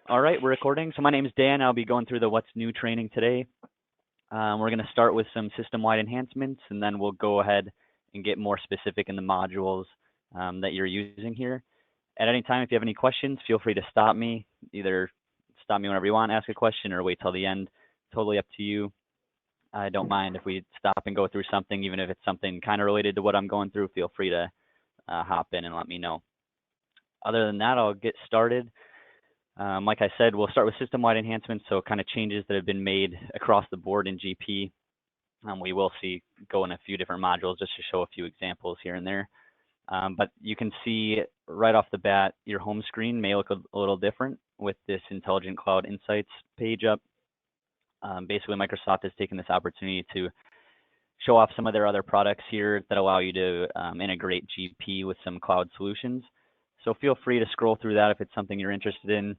All right, we're recording. So my name is Dan. I'll be going through the What's New training today. We're going to start with some system-wide enhancements, and then we'll go ahead and get more specific in the modules that you're using here. At any time, if you have any questions, feel free to stop me. Either stop me whenever you want, ask a question, or wait till the end. Totally up to you. I don't mind if we stop and go through something, even if it's something kind of related to what I'm going through. Feel free to hop in and let me know. Other than that, I'll get started. Like I said, we'll start with system-wide enhancements, so kind of changes that have been made across the board in GP. We will go in a few different modules just to show a few examples here and there. But you can see right off the bat, your home screen may look a little different with this Intelligent Cloud Insights page up. Basically, Microsoft has taken this opportunity to show off some of their other products here that allow you to integrate GP with some cloud solutions. So feel free to scroll through that if it's something you're interested in.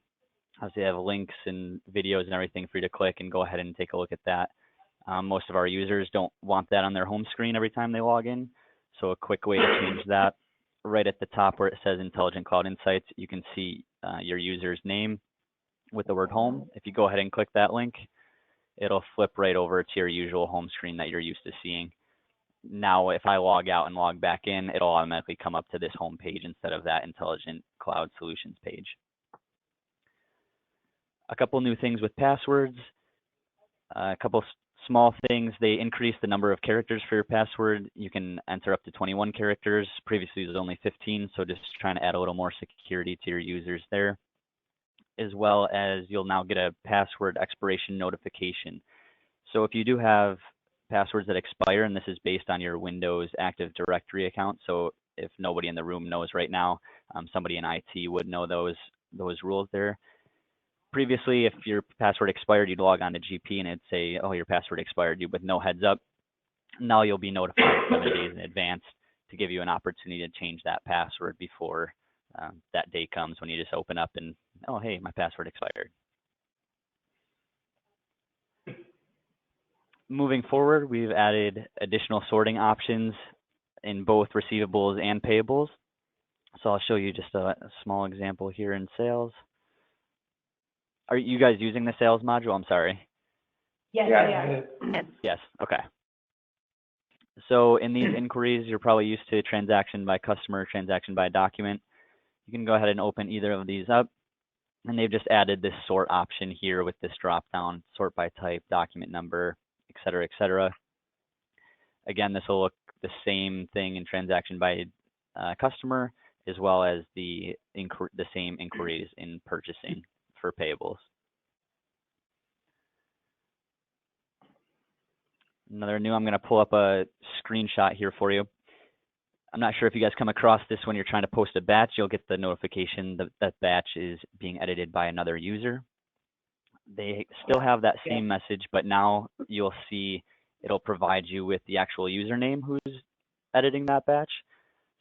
Obviously, they have links and videos and everything for you to click and go ahead and take a look at that. Most of our users don't want that on their home screen every time they log in. So a quick way to change that, right at the top where it says Intelligent Cloud Insights, you can see your user's name with the word home. If you go ahead and click that link, it'll flip right over to your usual home screen that you're used to seeing. Now, if I log out and log back in, it'll automatically come up to this home page instead of that Intelligent Cloud Solutions page. A couple new things with passwords. A couple small things. They increased the number of characters for your password. You can enter up to 21 characters. Previously, it was only 15, so just trying to add a little more security to your users there. As well as you'll now get a password expiration notification. So if you do have passwords that expire, and this is based on your Windows Active Directory account, so if nobody in the room knows right now, somebody in IT would know those rules there. Previously, if your password expired, you'd log on to GP and it'd say, oh, your password expired, with no heads up. Now you'll be notified 7 days in advance to give you an opportunity to change that password before that day comes when you just open up and, oh, hey, my password expired. Moving forward, we've added additional sorting options in both receivables and payables. So I'll show you just a small example here in sales. Are you guys using the sales module? I'm sorry. Yes, yeah. Yes, okay. So in these inquiries, you're probably used to transaction by customer, transaction by document. You can go ahead and open either of these up. And they've just added this sort option here with this drop down, sort by type, document number, et cetera, et cetera. Again, this will look the same thing in transaction by customer, as well as the same inquiries in purchasing for payables. Another new, I'm going to pull up a screenshot here for you. I'm not sure if you guys come across this when you're trying to post a batch. You'll get the notification that that batch is being edited by another user. They still have that same message, but now you'll see it'll provide you with the actual username who's editing that batch.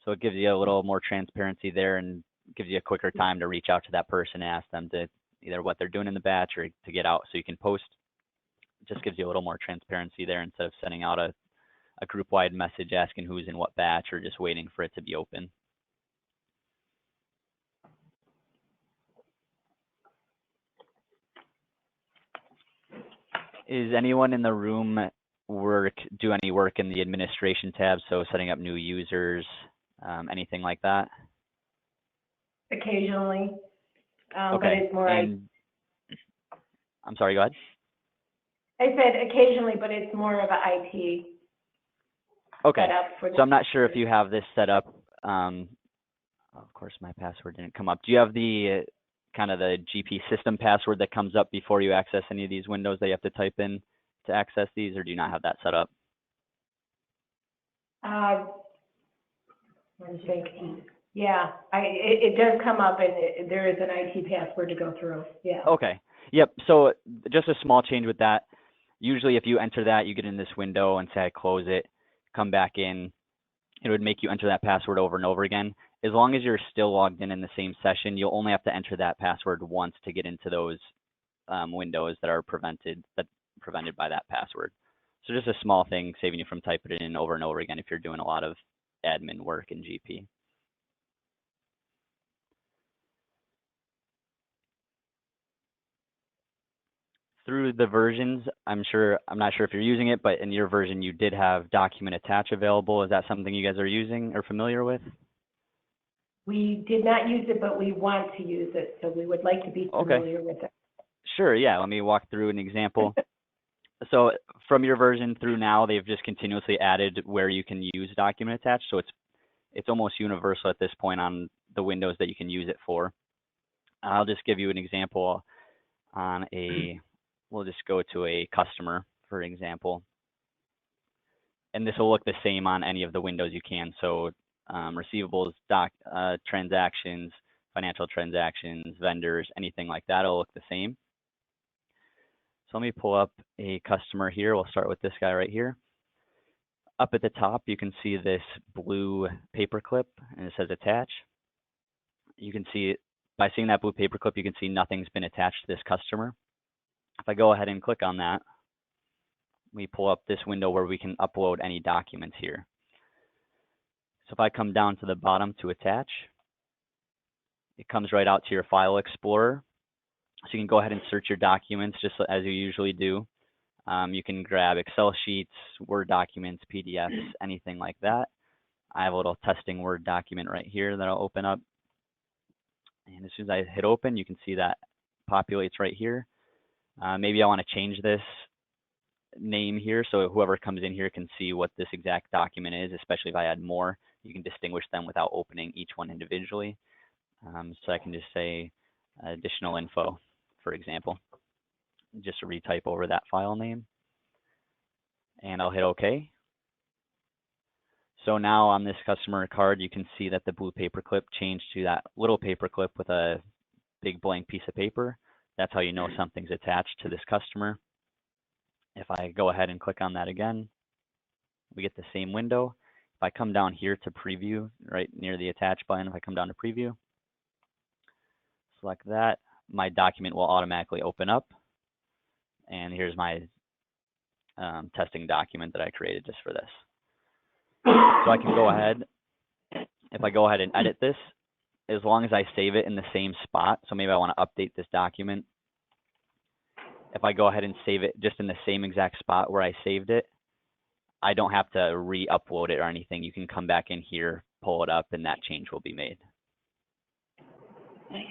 So it gives you a little more transparency there and gives you a quicker time to reach out to that person and ask them to either what they're doing in the batch or to get out so you can post. It just gives you a little more transparency there instead of sending out a group-wide message asking who's in what batch or just waiting for it to be open. Is anyone in the room do any work in the administration tab, so setting up new users, anything like that? Occasionally, okay. But it's more. I'm sorry, go ahead. I said occasionally, but it's more of an IT. Okay, setup so I'm not sure if you have this set up. Of course, my password didn't come up. Do you have the kind of the GP system password that comes up before you access any of these windows that you have to type in to access these, or do you not have that set up? Let me think. Yeah, it does come up, and there is an IT password to go through. Yeah. Okay. Yep. So just a small change with that. Usually, if you enter that, you get in this window and say I close it, come back in. It would make you enter that password over and over again. As long as you're still logged in the same session, you'll only have to enter that password once to get into those windows that are prevented by that password. So just a small thing, saving you from typing it in over and over again if you're doing a lot of admin work in GP. through the versions, I'm not sure if you're using it, but in your version, you did have document attach available. Is that something you guys are using or familiar with? We did not use it, but we want to use it, so we would like to be Okay. familiar with it. Sure, yeah. Let me walk through an example. So from your version through now, they've just continuously added where you can use document attach. So it's almost universal at this point on the windows that you can use it for. I'll just give you an example on we'll just go to a customer, for example. And this will look the same on any of the windows you can. So receivables, transactions, financial transactions, vendors, anything like that, it'll look the same. So let me pull up a customer here. We'll start with this guy right here. Up at the top, you can see this blue paperclip, and it says attach. You can see, by seeing that blue paperclip, you can see nothing's been attached to this customer. If I go ahead and click on that, we pull up this window where we can upload any documents here. So if I come down to the bottom to attach, it comes right out to your File Explorer. So you can go ahead and search your documents just as you usually do. You can grab Excel sheets, Word documents, PDFs, anything like that. I have a little testing Word document right here that I'll open up. And as soon as I hit open, you can see that populates right here. Maybe I want to change this name here so whoever comes in here can see what this exact document is, especially if I add more. You can distinguish them without opening each one individually. So I can just say additional info, for example, just to retype over that file name. And I'll hit OK. So now on this customer card, you can see that the blue paperclip changed to that little paperclip with a big blank piece of paper. That's how you know something's attached to this customer. If I go ahead and click on that again, we get the same window. If I come down here to preview, right near the attach button, if I come down to preview, select that, my document will automatically open up. And here's my testing document that I created just for this. So I can go ahead, if I go ahead and edit this, as long as I save it in the same spot, so maybe I want to update this document. If I go ahead and save it just in the same exact spot where I saved it, I don't have to re-upload it or anything. You can come back in here, pull it up, and that change will be made. Nice.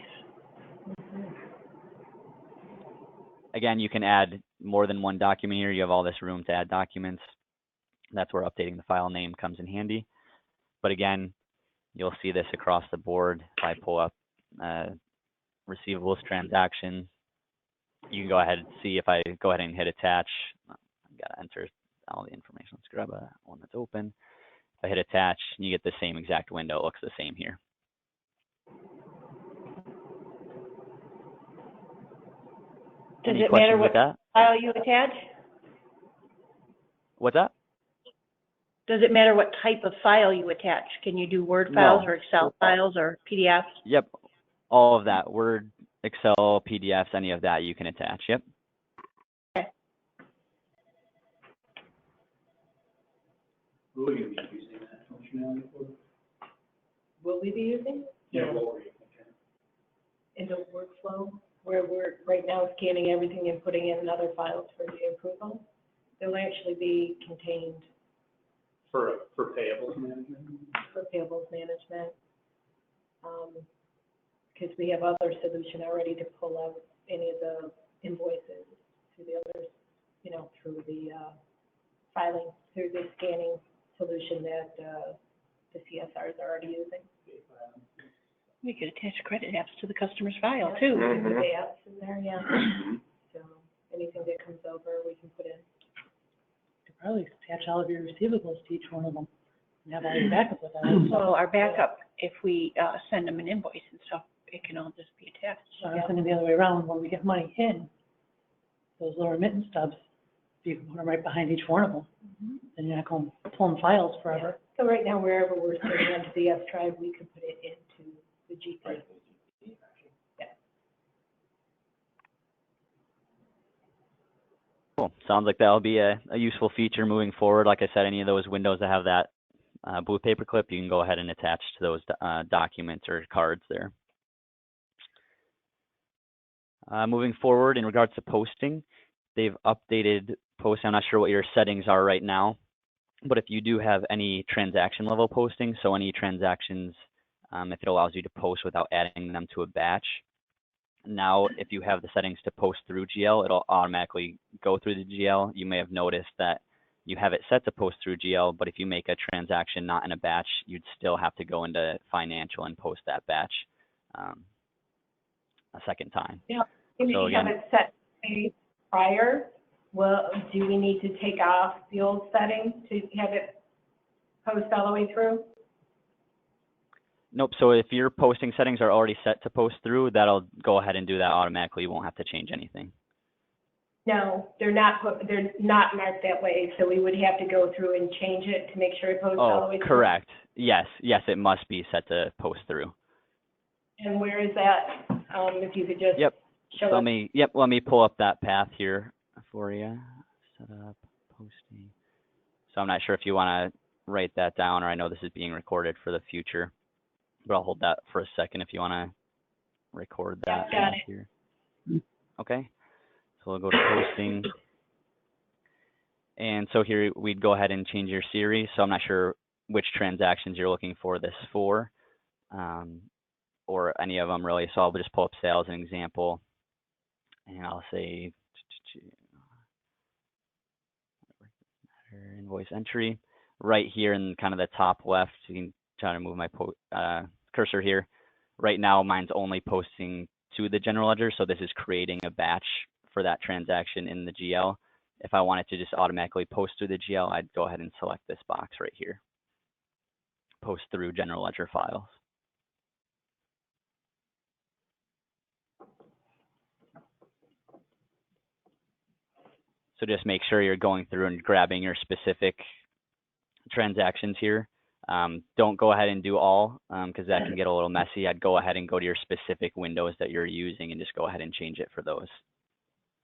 Again, you can add more than one document here. You have all this room to add documents. That's where updating the file name comes in handy. But again, you'll see this across the board. If I pull up receivables transaction, you can go ahead and see if I go ahead and hit attach. I've got to enter all the information. Let's grab one that's open. If I hit attach, you get the same exact window. It looks the same here. Does Any it questions matter with what that? file you attach? What's that? Does it matter what type of file you attach? Can you do Word files No. or Excel files or PDFs? Yep, all of that. Word, Excel, PDFs, any of that you can attach. Yep. Okay. Will you be using that functionality for? Will we be using? Yeah, what were you thinking? In the workflow, where we're right now scanning everything and putting in other files for the approval, they'll actually be contained For payables management? for payables management. Because we have other solution already to pull out any of the invoices through the others, you know, through the filing, through the scanning solution that the CSRs are already using. We could attach credit apps to the customer's file too. With the apps in there, yeah. So anything that comes over, we can put in. You could probably attach all of your receivables to each one of them and have all your backup with that. So our backup, if we send them an invoice and stuff, it can all just be attached. So I'm thinking the other way around, when we get money in, those little remittance stubs, you can put them right behind each one of them. Then you're not going pulling files forever. So right now, wherever we're sending onto the S drive, we could put it into the GP. Cool. Sounds like that'll be a useful feature moving forward. Like I said, any of those windows that have that blue paperclip, you can go ahead and attach to those documents or cards there. Moving forward, in regards to posting, they've updated posting. I'm not sure what your settings are right now, but if you do have any transaction level posting, so any transactions, if it allows you to post without adding them to a batch, now if you have the settings to post through GL, it'll automatically go through the GL. You may have noticed that you have it set to post through GL, but if you make a transaction not in a batch, you'd still have to go into financial and post that batch a second time. Yeah, if So you have again- it set prior, well, do we need to take off the old setting to have it post all the way through? Nope, so if your posting settings are already set to post through, that'll go ahead and do that automatically. You won't have to change anything. No, they're not marked that way, so we would have to go through and change it to make sure it posts all the Oh, way through. correct. Yes, it must be set to post through. And where is that? If you could just Yep. show So us. let me pull up that path here for you. Set up posting. So I'm not sure if you want to write that down, or I know this is being recorded for the future, but I'll hold that for a second if you want to record that Got path it. here. Okay. So we'll go to posting. And so here we'd go ahead and change your series. So I'm not sure which transactions you're looking for this for, or any of them really. So I'll just pull up sales as an example, and I'll say invoice entry right here in kind of the top left. You can try to move my cursor here. Right now, mine's only posting to the general ledger, so this is creating a batch for that transaction in the GL. If I wanted to just automatically post through the GL, I'd go ahead and select this box right here. Post through general ledger files. So just make sure you're going through and grabbing your specific transactions here. Don't go ahead and do all, because that can get a little messy. I'd go ahead and go to your specific windows that you're using and just go ahead and change it for those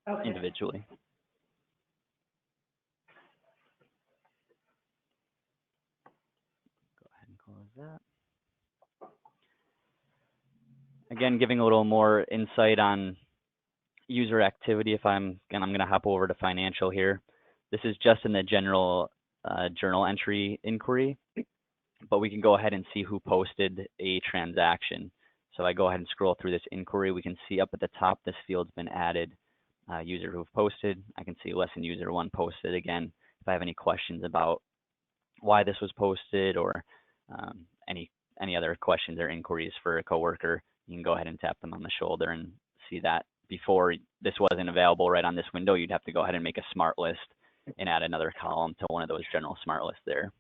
Okay. individually. Go ahead and close that. Again, giving a little more insight on user activity. I'm going to hop over to financial here. This is just in the general journal entry inquiry, but we can go ahead and see who posted a transaction. So I go ahead and scroll through this inquiry. We can see up at the top, this field's been added. User who've posted. I can see lesson user 1 posted. Again, if I have any questions about why this was posted, or any other questions or inquiries for a coworker, you can go ahead and tap them on the shoulder and see that. Before, this wasn't available right on this window. You'd have to go ahead and make a smart list and add another column to one of those general smart lists there.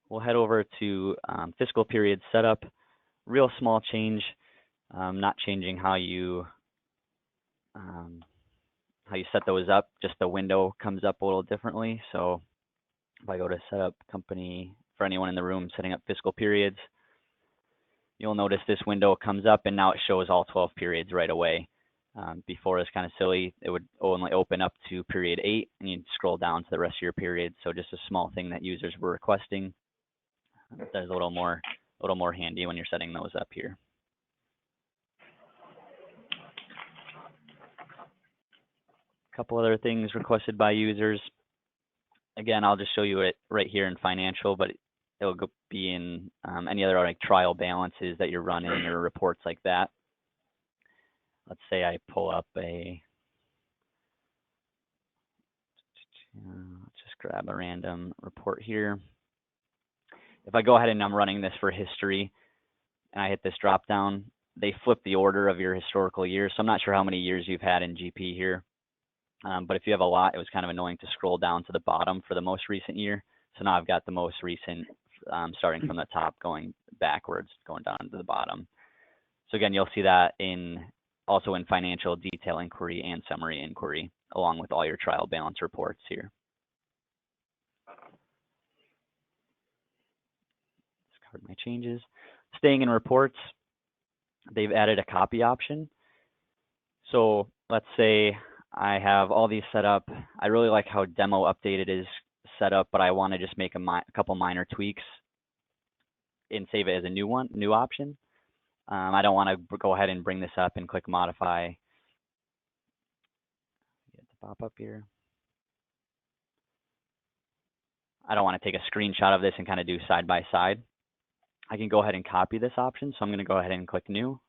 We'll head over to fiscal period setup. Real small change, not changing how you set those up. Just the window comes up a little differently. So if I go to setup company, for anyone in the room setting up fiscal periods, you'll notice this window comes up and now it shows all 12 periods right away. Before it's kind of silly. It would only open up to period 8 and you'd scroll down to the rest of your periods. So just a small thing that users were requesting. That's a little more handy when you're setting those up here. A couple other things requested by users. Again, I'll just show you it right here in financial, but it'll be in any other like trial balances that you're running or reports like that. Let's say I pull up just grab a random report here. If I go ahead and I'm running this for history and I hit this drop down, they flip the order of your historical years. So I'm not sure how many years you've had in GP here. But if you have a lot, it was kind of annoying to scroll down to the bottom for the most recent year. So now I've got the most recent starting from the top, going backwards, going down to the bottom. So again, you'll see that also in financial detail inquiry and summary inquiry, along with all your trial balance reports here. Discard my changes. Staying in reports, they've added a copy option. So let's say I have all these set up. I really like how demo updated is set up, but I want to just make a couple minor tweaks. and save it as a new option. I don't want to go ahead and bring this up and click modify. Get the pop up here. I don't want to take a screenshot of this and kind of do side by side. I can go ahead and copy this option. So I'm going to go ahead and click new.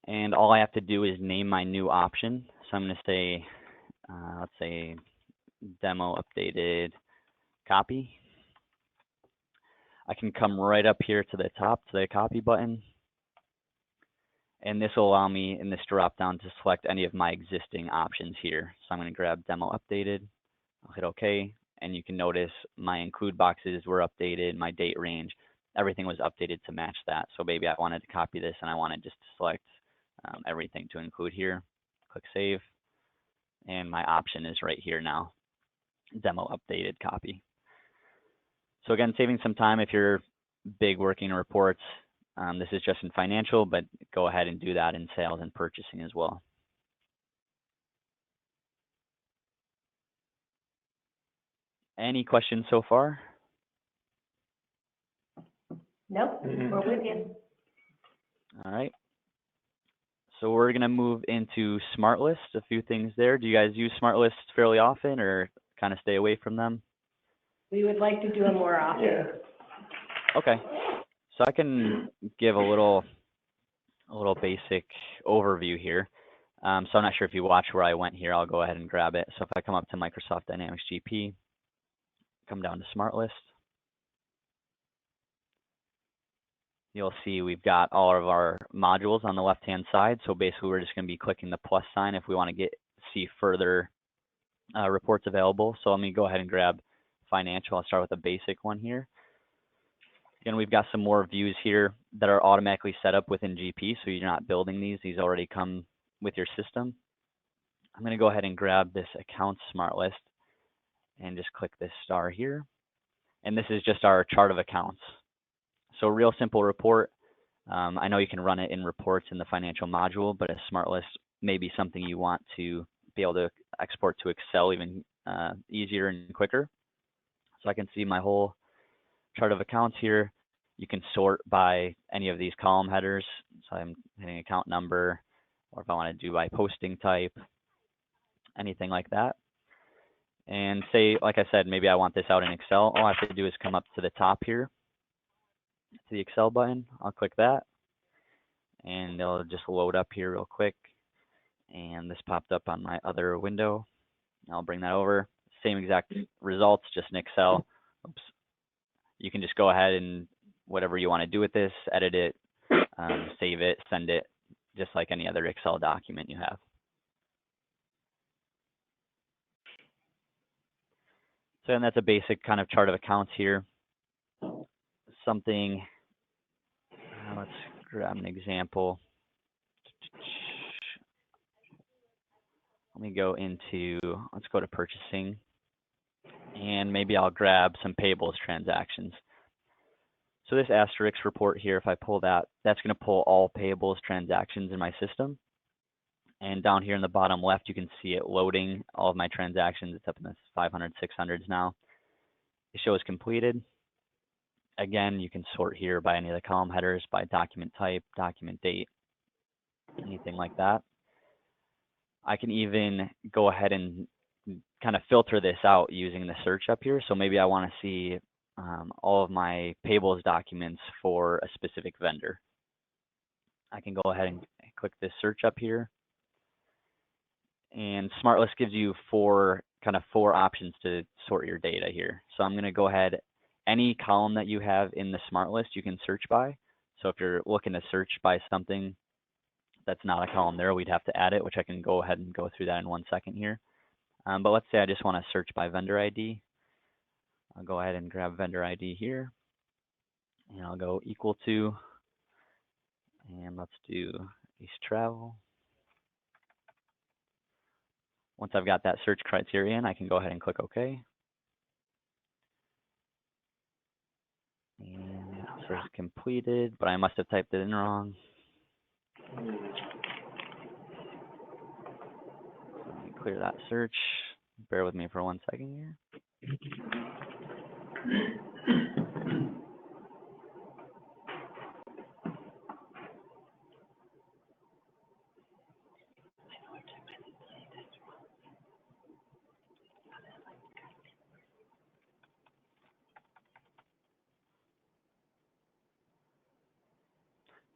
And all I have to do is name my new option. So I'm going to say, let's say demo updated copy. I can come right up here to the top to the copy button. And this will allow me in this drop down to select any of my existing options here. So I'm going to grab demo updated. I'll hit OK. And you can notice my include boxes were updated, my date range, everything was updated to match that. So maybe I wanted to copy this and I wanted just to select everything to include here. Click save. And my option is right here now, demo updated copy. So again, saving some time if you're big working in reports. This is just in financial, but go ahead and do that in sales and purchasing as well. Any questions so far? Nope, we're with you. All right. So we're going to move into SmartList, a few things there. Do you guys use SmartList fairly often or kind of stay away from them? We would like to do it more often. Yeah. Okay. So I can give a little basic overview here. So I'm not sure if you watch where I went here. I'll go ahead and grab it. So if I come up to Microsoft Dynamics GP, come down to SmartList, you'll see we've got all of our modules on the left-hand side. So basically, we're just going to be clicking the plus sign if we want to see further reports available. So let me go ahead and grab financial. I'll start with a basic one here. Again, we've got some more views here that are automatically set up within GP, so you're not building these. These already come with your system. I'm going to go ahead and grab this Accounts Smart List and just click this star here. And this is just our chart of accounts. So real simple report. I know you can run it in reports in the financial module, but a Smart List may be something you want to be able to export to Excel even easier and quicker. So I can see my whole chart of accounts here. You can sort by any of these column headers. So I'm hitting account number, or if I want to do by posting type, anything like that. And say, like I said, maybe I want this out in Excel. All I have to do is come up to the top here, to the Excel button. I'll click that, and it'll just load up here real quick. And this popped up on my other window. I'll bring that over. Same exact results, just in Excel. Oops. You can just go ahead and whatever you want to do with this, edit it, save it, send it, just like any other Excel document you have. So then that's a basic kind of chart of accounts here. Something, let's grab an example. Let me go into, let's go to purchasing. And maybe I'll grab some payables transactions. So this asterisk report here, if I pull that, that's going to pull all payables transactions in my system. And down here in the bottom left, you can see it loading all of my transactions. It's up in the 500, 600s now. It shows completed. Again, you can sort here by any of the column headers, by document type, document date, anything like that. I can even go ahead and kind of filter this out using the search up here. So maybe I want to see all of my payables documents for a specific vendor. I can go ahead and click this search up here. And SmartList gives you four options to sort your data here. So I'm going to go ahead, any column that you have in the SmartList, you can search by. So if you're looking to search by something that's not a column there, we'd have to add it, which I can go ahead and go through that in 1 second here. But let's say I just want to search by vendor ID. I'll go ahead and grab vendor ID here. And I'll go equal to, and let's do East Travel. Once I've got that search criterion, I can go ahead and click OK. And search completed, but I must have typed it in wrong. Let me clear that search. Bear with me for 1 second here.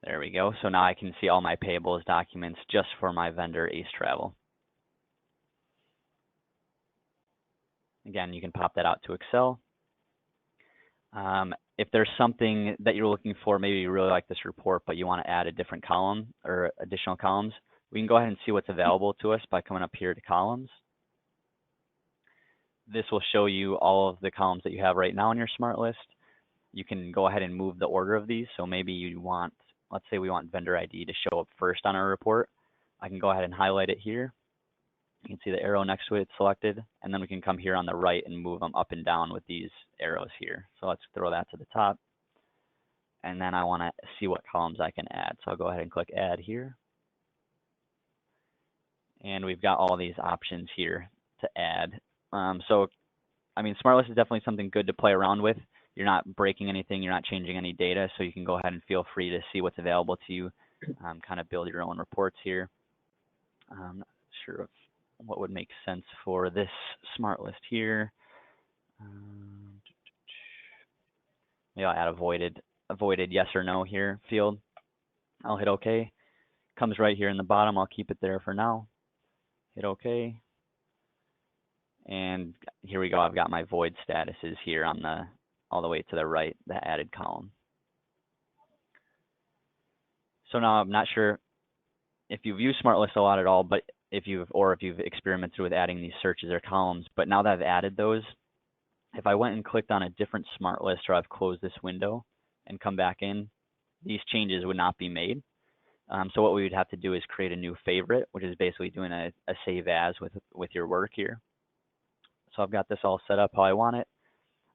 There we go. So now I can see all my payables documents just for my vendor Ace Travel. Again, you can pop that out to Excel. If there's something that you're looking for, maybe you really like this report, but you want to add a different column or additional columns, we can go ahead and see what's available to us by coming up here to columns. This will show you all of the columns that you have right now in your smart list. You can go ahead and move the order of these. So maybe you want, let's say we want vendor ID to show up first on our report. I can go ahead and highlight it here. You can see the arrow next to it selected, and then we can come here on the right and move them up and down with these arrows here. So let's throw that to the top. And then I want to see what columns I can add. So I'll go ahead and click add here. And we've got all these options here to add. So, I mean, smart list is definitely something good to play around with. You're not breaking anything, you're not changing any data, so you can go ahead and feel free to see what's available to you, kind of build your own reports here. I'm not sure of what would make sense for this smart list here. Maybe I'll add avoided yes or no here field. I'll hit OK. Comes right here in the bottom. I'll keep it there for now. Hit OK. And here we go. I've got my void statuses here on the all the way to the right, the added column. So now I'm not sure if you've used SmartList a lot at all, but if you've experimented with adding these searches or columns, but now that I've added those, if I went and clicked on a different SmartList or I've closed this window and come back in, these changes would not be made. So what we would have to do is create a new favorite, which is basically doing a save as with your work here. So I've got this all set up how I want it.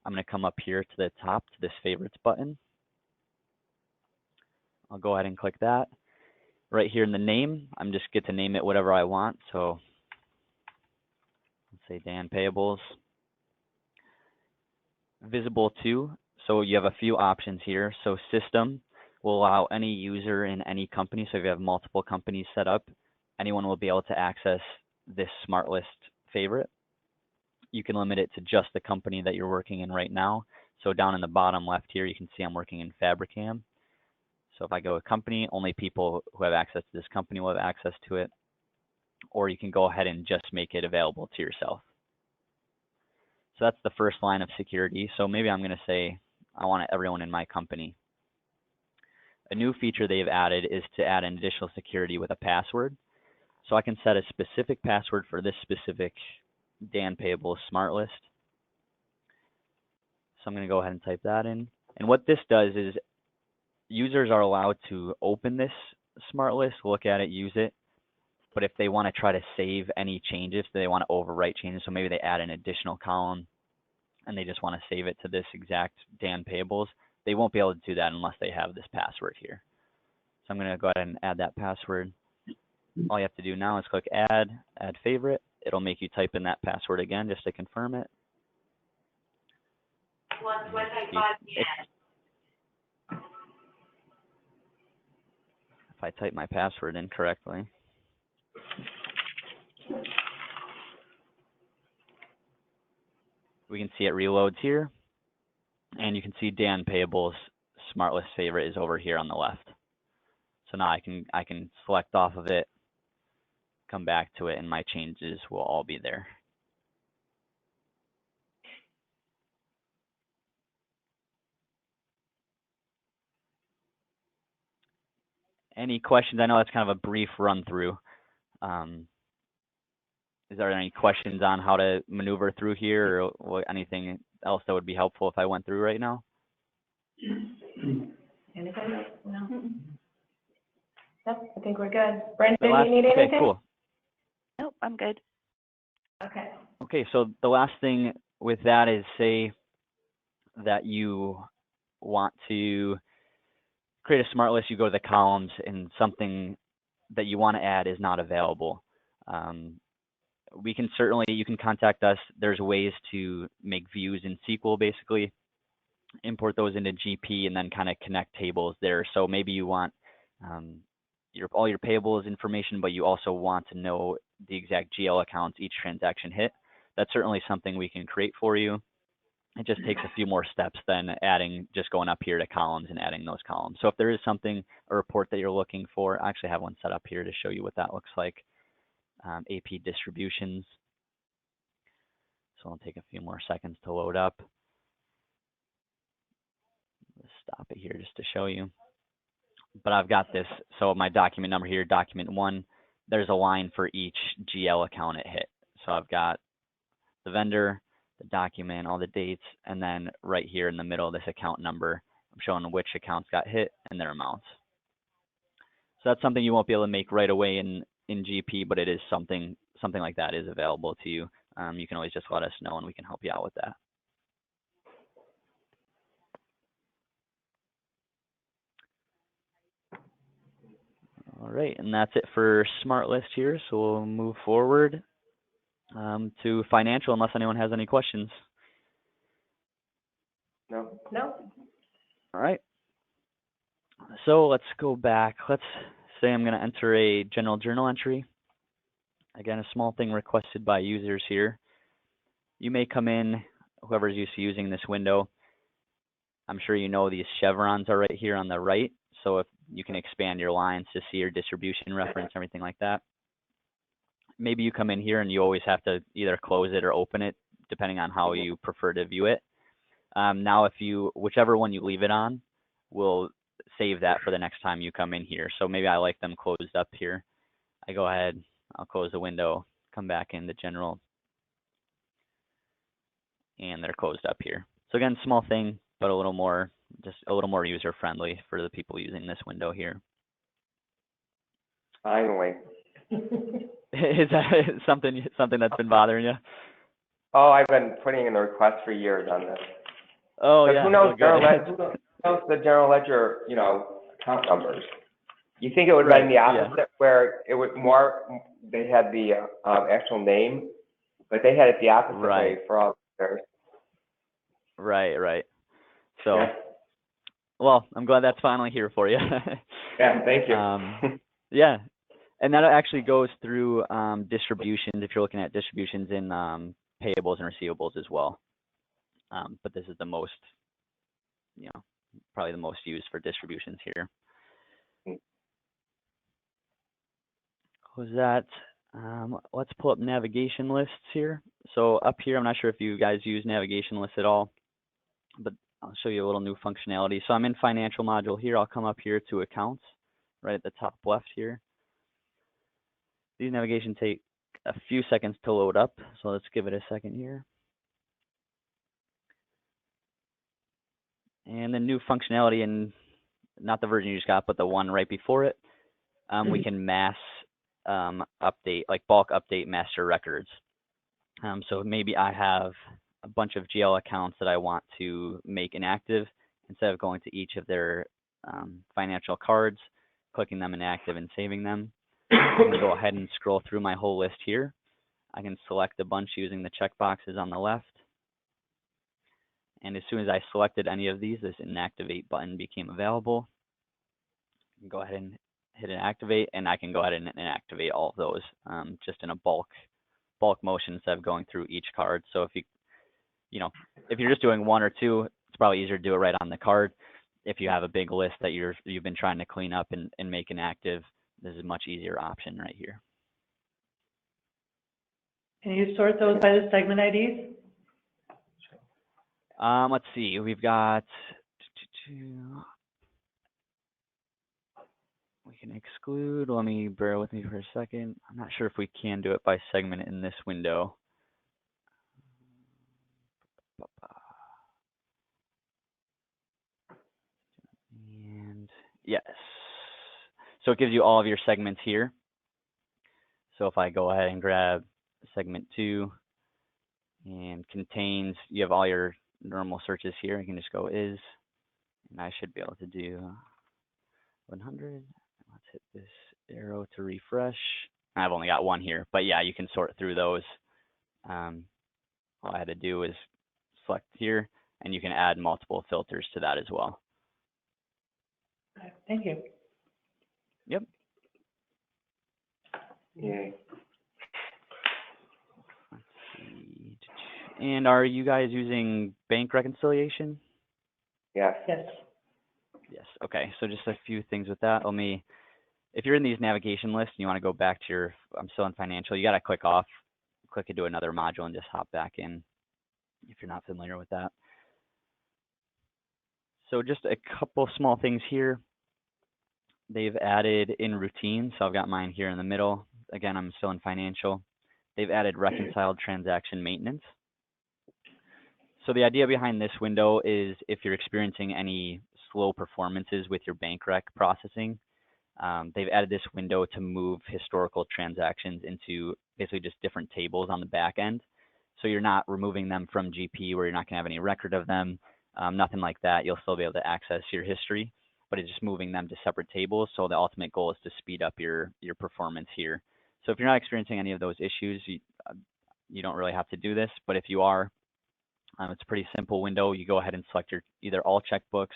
I'm going to come up here to the top to this favorites button. I'll go ahead and click that. Right here in the name, I'm just get to name it whatever I want. So let's say Dan Payables. Visible to, so you have a few options here. So system will allow any user in any company. So if you have multiple companies set up, anyone will be able to access this SmartList favorite. You can limit it to just the company that you're working in right now. So down in the bottom left here, you can see I'm working in Fabricam. So if I go to company, only people who have access to this company will have access to it. Or you can go ahead and just make it available to yourself. So that's the first line of security. So maybe I'm going to say I want everyone in my company. A new feature they've added is to add an additional security with a password. So I can set a specific password for this specific Dan Payables smart list. So I'm going to go ahead and type that in. And what this does is users are allowed to open this smart list, look at it, use it. But if they want to try to save any changes, they want to overwrite changes, so maybe they add an additional column and they just want to save it to this exact Dan Payables, they won't be able to do that unless they have this password here. So I'm going to go ahead and add that password. All you have to do now is click add favorite. It'll make you type in that password again just to confirm it. If I type my password incorrectly. We can see it reloads here, and you can see Dan Payables smart list favorite is over here on the left. So now I can select off of it, come back to it, and my changes will all be there. Any questions? I know that's kind of a brief run through. Is there any questions on how to maneuver through here, or anything else that would be helpful if I went through right now? Anybody else? No? Nope, I think we're good. Brenda, do you need anything? Okay, cool. Nope, I'm good. Okay. Okay, so the last thing with that is, say that you want to create a smart list, you go to the columns and something that you want to add is not available. we can certainly, you can contact us. There's ways to make views in SQL, basically, import those into GP, and then kind of connect tables there. So maybe you want all your payables information, but you also want to know the exact GL accounts each transaction hit. That's certainly something we can create for you. It just takes a few more steps than just going up here to columns and adding those columns. So if there is something, a report that you're looking for, I actually have one set up here to show you what that looks like. AP distributions. So it'll take a few more seconds to load up. Let's stop it here just to show you. But I've got this. So my document number here, document 1, there's a line for each GL account it hit. So I've got the vendor, the document, all the dates, and then right here in the middle of this account number, I'm showing which accounts got hit and their amounts. So that's something you won't be able to make right away in GP, but it is something like that is available to you. You can always just let us know and we can help you out with that. All right, and that's it for SmartList here. So we'll move forward to financial, unless anyone has any questions. No. No? All right. So let's go back. Let's say I'm going to enter a general journal entry. Again, a small thing requested by users here. You may come in, whoever's used to using this window. I'm sure you know these chevrons are right here on the right. So if you can expand your lines to see your distribution reference, everything like that. Maybe you come in here and you always have to either close it or open it, depending on how you prefer to view it. Now, whichever one you leave it on, will save that for the next time you come in here. So maybe I like them closed up here. I go ahead, I'll close the window, come back in the general, and they're closed up here. So again, small thing, but just a little more user friendly for the people using this window here. Finally. Is that something that's been bothering you? Oh, I've been putting in a request for years on this. Oh, But yeah. who knows Well, who knows the general ledger, account numbers? You think it would have been the opposite, where it would they had the actual name, but they had it the opposite way for all theirs. Right. So, yeah. Well, I'm glad that's finally here for you. Yeah, thank you. Yeah, and that actually goes through distributions, if you're looking at distributions in payables and receivables as well. But this is the most, probably the most used for distributions here. Was that, let's pull up navigation lists here. So up here, I'm not sure if you guys use navigation lists at all, but I'll show you a little new functionality. So I'm in financial module here. I'll come up here to accounts, right at the top left here. These navigation take a few seconds to load up, so let's give it a second here. And the new functionality, and not the version you just got, but the one right before it, we can mass update, like bulk update master records. So maybe I have a bunch of GL accounts that I want to make inactive. Instead of going to each of their financial cards, clicking them inactive and saving them, I can go ahead and scroll through my whole list here. I can select a bunch using the checkboxes on the left. And as soon as I selected any of these, this inactivate button became available. I can go ahead and hit inactivate, and I can go ahead and inactivate all of those just in a bulk motion instead of going through each card. So if if you're just doing one or two, it's probably easier to do it right on the card. If you have a big list that you've been trying to clean up and make inactive, this is a much easier option right here. Can you sort those by the segment IDs? Let's see, we've got, we can exclude, bear with me for a second. I'm not sure if we can do it by segment in this window. And yes, so it gives you all of your segments here. So if I go ahead and grab segment 2 and contains, you have all your normal searches here. I can just go is, and I should be able to do 100. Let's hit this arrow to refresh. I've only got one here, but yeah, you can sort through those. All I had to do is select here, and you can add multiple filters to that as well. Okay, thank you. Yep. Yay. Let's see. And are you guys using bank reconciliation? Yes. Yes. Yes. Okay. So just a few things with that. If you're in these navigation lists and you want to go back to your, I'm still in financial, you got to click off, click into another module and just hop back in if you're not familiar with that. So just a couple small things here. They've added in routine. So I've got mine here in the middle. Again, I'm still in financial. They've added reconciled transaction maintenance. So the idea behind this window is if you're experiencing any slow performances with your bank rec processing, they've added this window to move historical transactions into basically just different tables on the back end. So you're not removing them from GP where you're not going to have any record of them, nothing like that. You'll still be able to access your history, but it's just moving them to separate tables. So the ultimate goal is to speed up your performance here. So if you're not experiencing any of those issues, you don't really have to do this, but if you are, it's a pretty simple window. You go ahead and select your either all checkbooks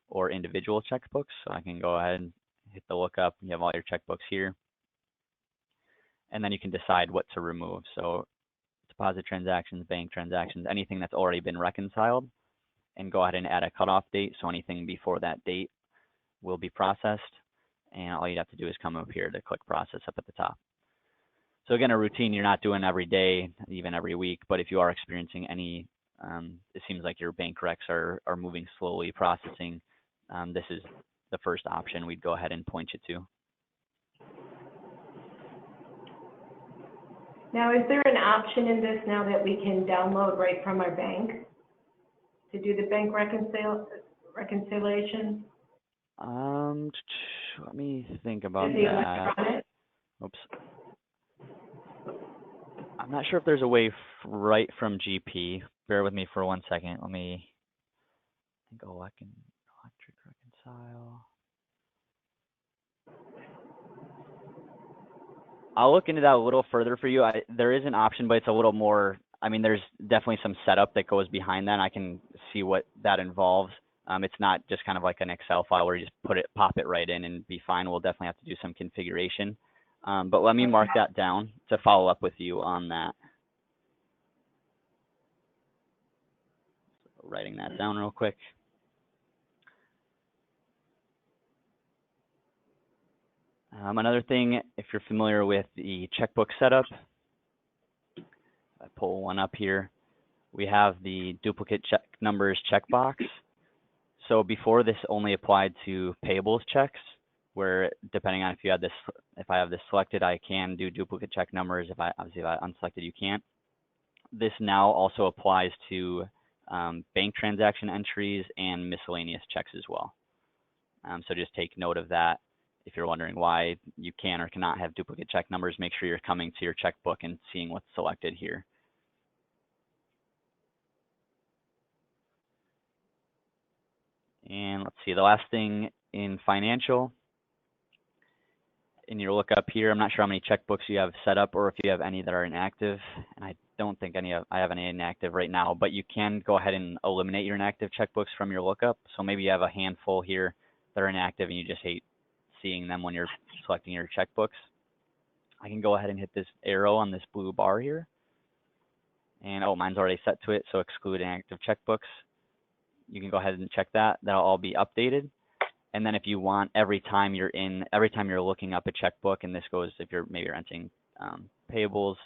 or individual checkbooks. So I can go ahead and hit the lookup. You have all your checkbooks here. And then you can decide what to remove. So deposit transactions, bank transactions, anything that's already been reconciled, and go ahead and add a cutoff date. So anything before that date will be processed. And all you'd have to do is come up here to click process up at the top. So again, a routine you're not doing every day, even every week, but if you are experiencing any it seems like your bank recs are moving slowly processing, this is the first option we'd go ahead and point you to. Now, is there an option in this now that we can download right from our bank to do the bank reconciliation? Let me think about Is the that. electronic? Oops. I'm not sure if there's a way right from GP. Bear with me for 1 second. Let me think. Electric reconcile. I'll look into that a little further for you. There is an option, but it's a little more, I mean, there's definitely some setup that goes behind that. I can see what that involves. It's not just kind of like an Excel file where you just pop it right in and be fine. We'll definitely have to do some configuration. But let me mark that down to follow up with you on that. So writing that down real quick. Another thing, if you're familiar with the checkbook setup, I pull one up here. We have the duplicate check numbers checkbox. So before, this only applied to payables checks, where depending on if I have this selected, I can do duplicate check numbers. Obviously if I unselected, you can't. This now also applies to bank transaction entries and miscellaneous checks as well. So just take note of that. If you're wondering why you can or cannot have duplicate check numbers, make sure you're coming to your checkbook and seeing what's selected here. And let's see, the last thing in financial, in your lookup here, I'm not sure how many checkbooks you have set up or if you have any that are inactive. And I don't think I have any inactive right now, but you can go ahead and eliminate your inactive checkbooks from your lookup. So maybe you have a handful here that are inactive and you just hate seeing them when you're selecting your checkbooks. I can go ahead and hit this arrow on this blue bar here. And oh, mine's already set to it, so exclude inactive checkbooks. You can go ahead and check that. That'll all be updated. And then if you want, every time you're looking up a checkbook, and this goes if maybe you're entering payables,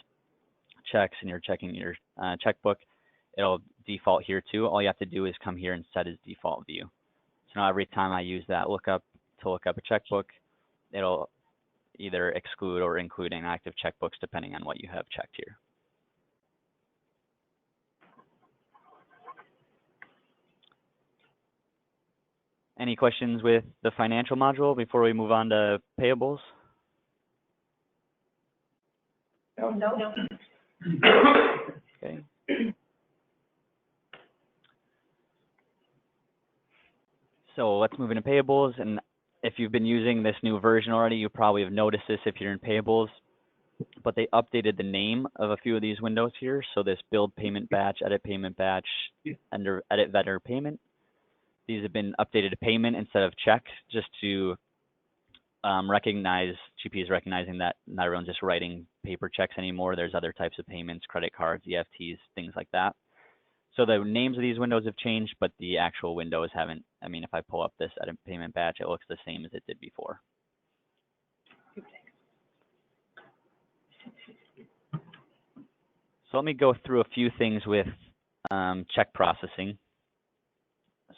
checks, and you're checking your checkbook, it'll default here too. All you have to do is come here and set as default view. So now every time I use that lookup to look up a checkbook, it'll either exclude or include inactive checkbooks depending on what you have checked here. Any questions with the financial module before we move on to payables? No. Okay. So let's move into payables. And if you've been using this new version already, you probably have noticed this if you're in payables. but they updated the name of a few of these windows here. So this build payment batch, edit payment batch, under edit vendor payment. These have been updated to payment instead of check, just to recognize, GP is recognizing that not everyone's just writing paper checks anymore. There's other types of payments, credit cards, EFTs, things like that. So the names of these windows have changed, but the actual windows haven't. I mean, if I pull up this edit payment batch, it looks the same as it did before. So let me go through a few things with check processing.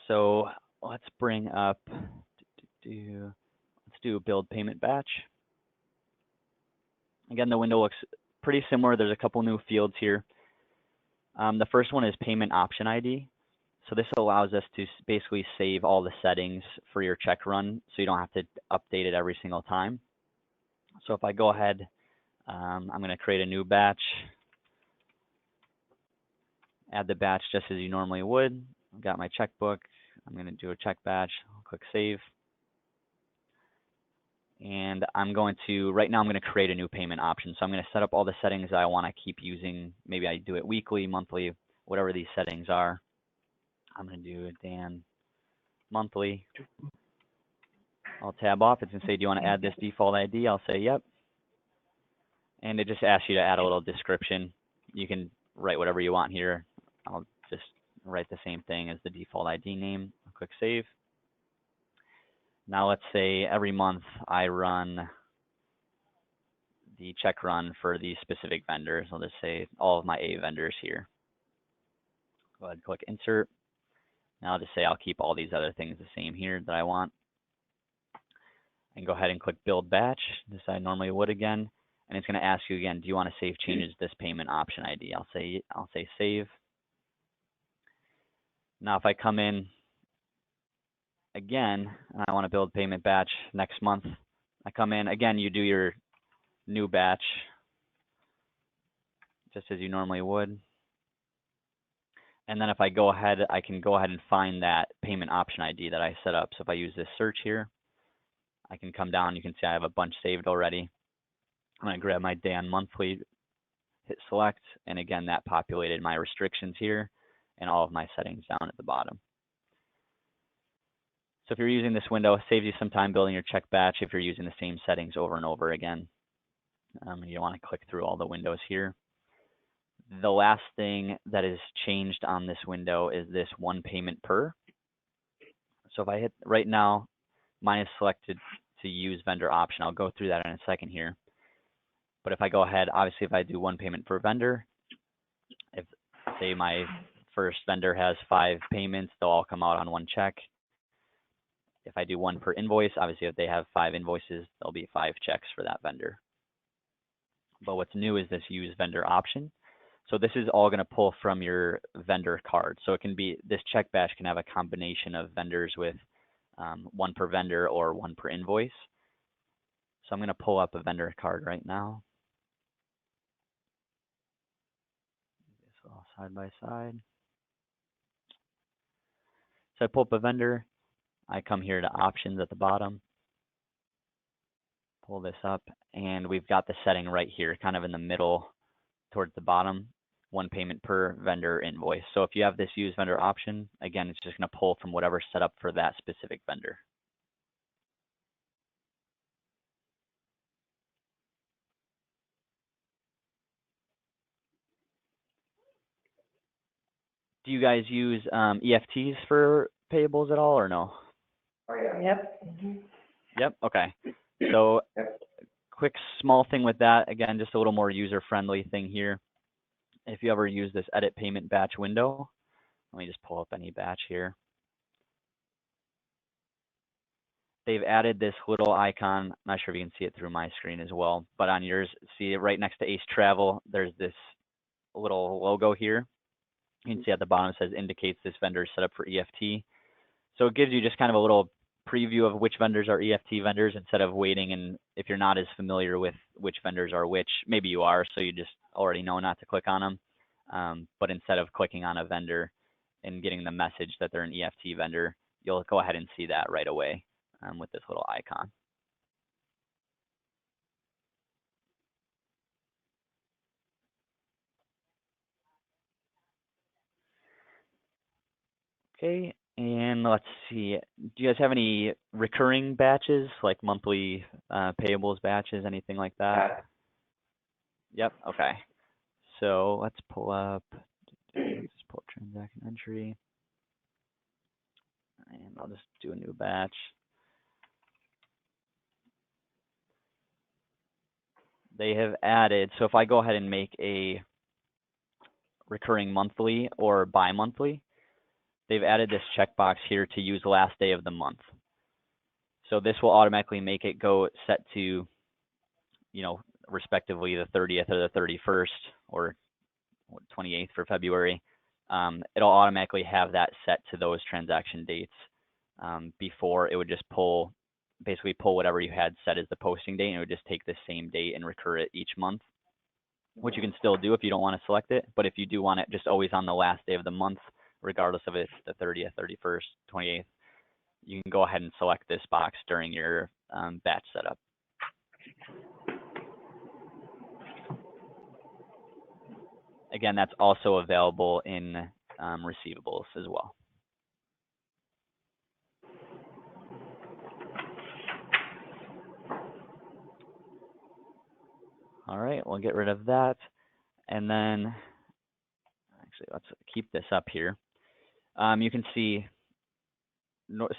So let's bring up, let's do a build payment batch. Again, the window looks pretty similar. There's a couple new fields here. The first one is payment option ID. So this allows us to basically save all the settings for your check run, so you don't have to update it every single time. So if I go ahead, I'm going to create a new batch, add the batch just as you normally would. I've got my checkbook. I'm going to do a check batch. I'll click save. And I'm going to, right now I'm going to create a new payment option. So I'm going to set up all the settings that I want to keep using. Maybe I do it weekly, monthly, whatever these settings are. I'm going to do it Dan monthly. I'll tab off. It's going to say, do you want to add this default ID? I'll say, yep. And it just asks you to add a little description. You can write whatever you want here. I'll just write the same thing as the default ID name. I'll click save. Now let's say every month I run the check run for these specific vendors. I'll just say all of my A vendors here. Go ahead and click insert. Now I'll just say I'll keep all these other things the same here that I want. And go ahead and click build batch, just as I normally would again. And it's going to ask you again, do you want to save changes to this payment option ID? I'll say save. Now if I come in again, and I want to build payment batch next month, I come in again, you do your new batch just as you normally would. And then if I go ahead, I can go ahead and find that payment option ID that I set up. So if I use this search here, I can come down, you can see I have a bunch saved already. I'm going to grab my Dan monthly, hit select, and again, that populated my restrictions here and all of my settings down at the bottom. So if you're using this window, it saves you some time building your check batch if you're using the same settings over and over again. You don't want to click through all the windows here. The last thing that is changed on this window is this one payment per. So if I hit right now, mine is selected to use vendor option. I'll go through that in a second here. But if I go ahead, obviously if I do one payment per vendor, if say my first vendor has 5 payments, they'll all come out on one check. If I do one per invoice, obviously if they have 5 invoices, there'll be 5 checks for that vendor. But what's new is this use vendor option. So this is all going to pull from your vendor card. So it can be, this check batch can have a combination of vendors with one per vendor or one per invoice. So I'm going to pull up a vendor card right now. This all side by side. So I pull up a vendor. I come here to options at the bottom. Pull this up, and we've got the setting right here, kind of in the middle towards the bottom. One payment per vendor invoice. So if you have this use vendor option, again, it's just going to pull from whatever's set up for that specific vendor. Do you guys use EFTs for payables at all or no? Oh, yeah. Yep. Yep, okay. So Yep. quick small thing with that, again, just a little more user-friendly thing here. If you ever use this edit payment batch window, let me just pull up any batch here. They've added this little icon. I'm not sure if you can see it through my screen as well, but on yours, see right next to Ace Travel, there's this little logo here. You can see at the bottom it says indicates this vendor is set up for EFT. So it gives you just kind of a little preview of which vendors are EFT vendors instead of waiting, and if you're not as familiar with which vendors are which, maybe you are, so you just already know not to click on them. But instead of clicking on a vendor and getting the message that they're an EFT vendor, you'll go ahead and see that right away with this little icon. Okay, and let's see. Do you guys have any recurring batches, like monthly payables batches, anything like that? Yep, okay. So let's pull up, let's just pull up transaction entry. And I'll just do a new batch. They have added, so if I go ahead and make a recurring monthly or bi-monthly, they've added this checkbox here to use the last day of the month. So this will automatically make it go set to, you know, respectively the 30th or the 31st or 28th for February. It'll automatically have that set to those transaction dates. Before it would just basically pull whatever you had set as the posting date, and it would just take the same date and recur it each month, which you can still do if you don't want to select it. But if you do want it just always on the last day of the month, regardless of if it's the 30th, 31st, 28th, you can go ahead and select this box during your batch setup. Again, that's also available in receivables as well. All right, we'll get rid of that. And then, actually, let's keep this up here. You can see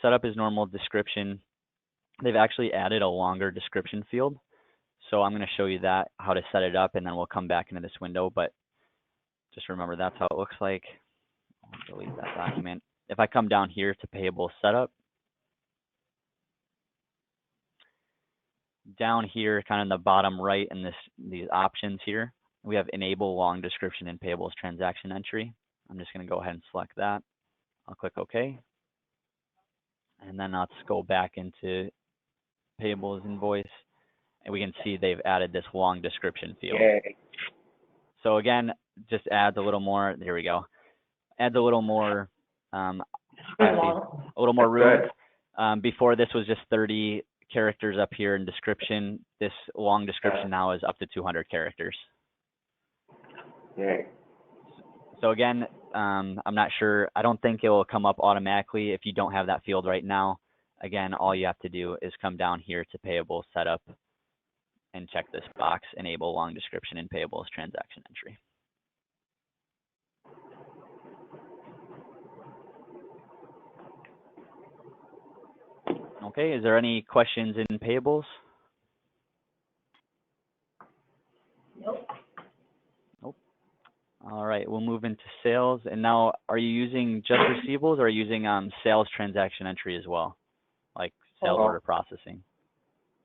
setup is normal, description. They've actually added a longer description field. So I'm going to show you that, how to set it up, and then we'll come back into this window. But just remember, that's how it looks like. I'll delete that document. If I come down here to payable setup, down here, kind of in the bottom right in these options here, we have enable long description in payables transaction entry. I'm just going to go ahead and select that. I'll click OK. And then let's go back into payables invoice, and we can see they've added this long description field. Yay. So again, just adds a little more. There we go. Adds a little more, a little more room. Before this was just 30 characters up here in description. This long description now is up to 200 characters. Yay. So again, I'm not sure. I don't think it will come up automatically if you don't have that field right now. Again, all you have to do is come down here to payable setup and check this box, enable long description in payables transaction entry. Okay, is there any questions in payables? Nope. Nope. All right, we'll move into sales. And now, are you using just receivables, or are you using sales transaction entry as well, like sales order processing?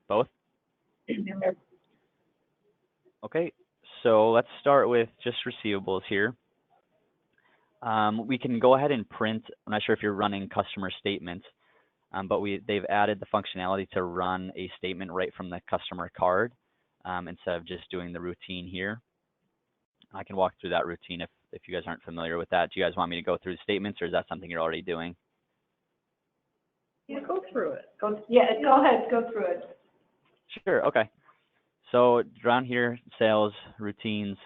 Both? Okay, so let's start with just receivables here. We can go ahead and print. I'm not sure if you're running customer statements, but they've added the functionality to run a statement right from the customer card instead of just doing the routine here. I can walk through that routine if you guys aren't familiar with that. Do you guys want me to go through the statements, or is that something you're already doing? Yeah, go through it. Go ahead, go through it. Sure, okay. So down here, sales, routines,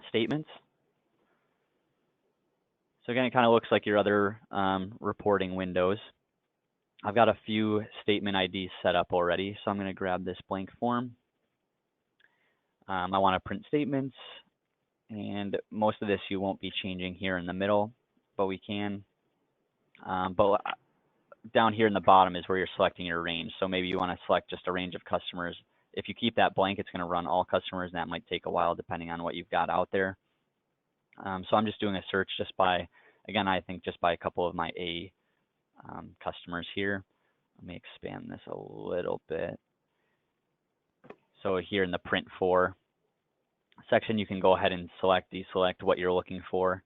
statements. So again, it kind of looks like your other reporting windows. I've got a few statement IDs set up already, so I'm going to grab this blank form. I want to print statements, and most of this you won't be changing here in the middle, but we can. But down here in the bottom is where you're selecting your range. So maybe you want to select just a range of customers. If you keep that blank, it's going to run all customers, and that might take a while depending on what you've got out there. So I'm just doing a search just by, again, I think just by a couple of my A customers here. Let me expand this a little bit. So here in the print for section, you can go ahead and select, deselect what you're looking for.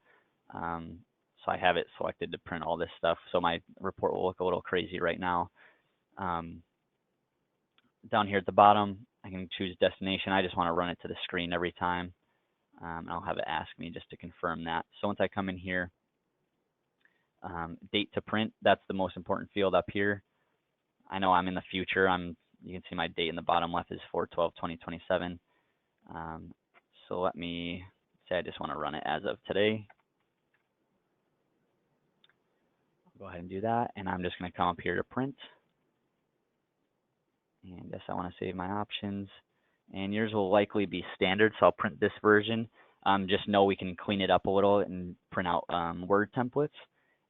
So I have it selected to print all this stuff. So my report will look a little crazy right now. Down here at the bottom, I can choose destination. I just want to run it to the screen every time. I'll have it ask me just to confirm that. So once I come in here, date to print, that's the most important field up here. I know I'm in the future. You can see my date in the bottom left is 4/12/2027. So let me say I just want to run it as of today. Go ahead and do that, and I'm just going to come up here to print. And yes, I want to save my options. And yours will likely be standard, so I'll print this version. Just know we can clean it up a little and print out Word templates.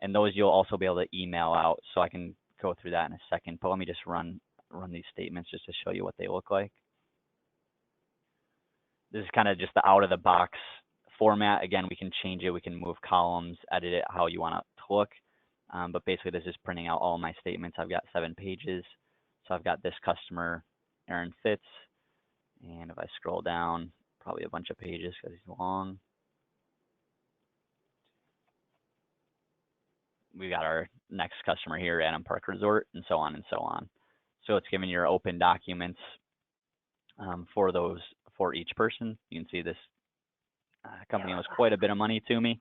And those you'll also be able to email out, so I can go through that in a second. But let me just run these statements just to show you what they look like. This is kind of just the out-of-the-box format. Again, we can change it. We can move columns, edit it how you want it to look. But basically, this is printing out all my statements. I've got 7 pages. So I've got this customer, Aaron Fitz. And if I scroll down, probably a bunch of pages because he's long. We got our next customer here, Adam Park Resort, and so on and so on. So it's giving your open documents for each person. You can see this company owes quite a bit of money to me.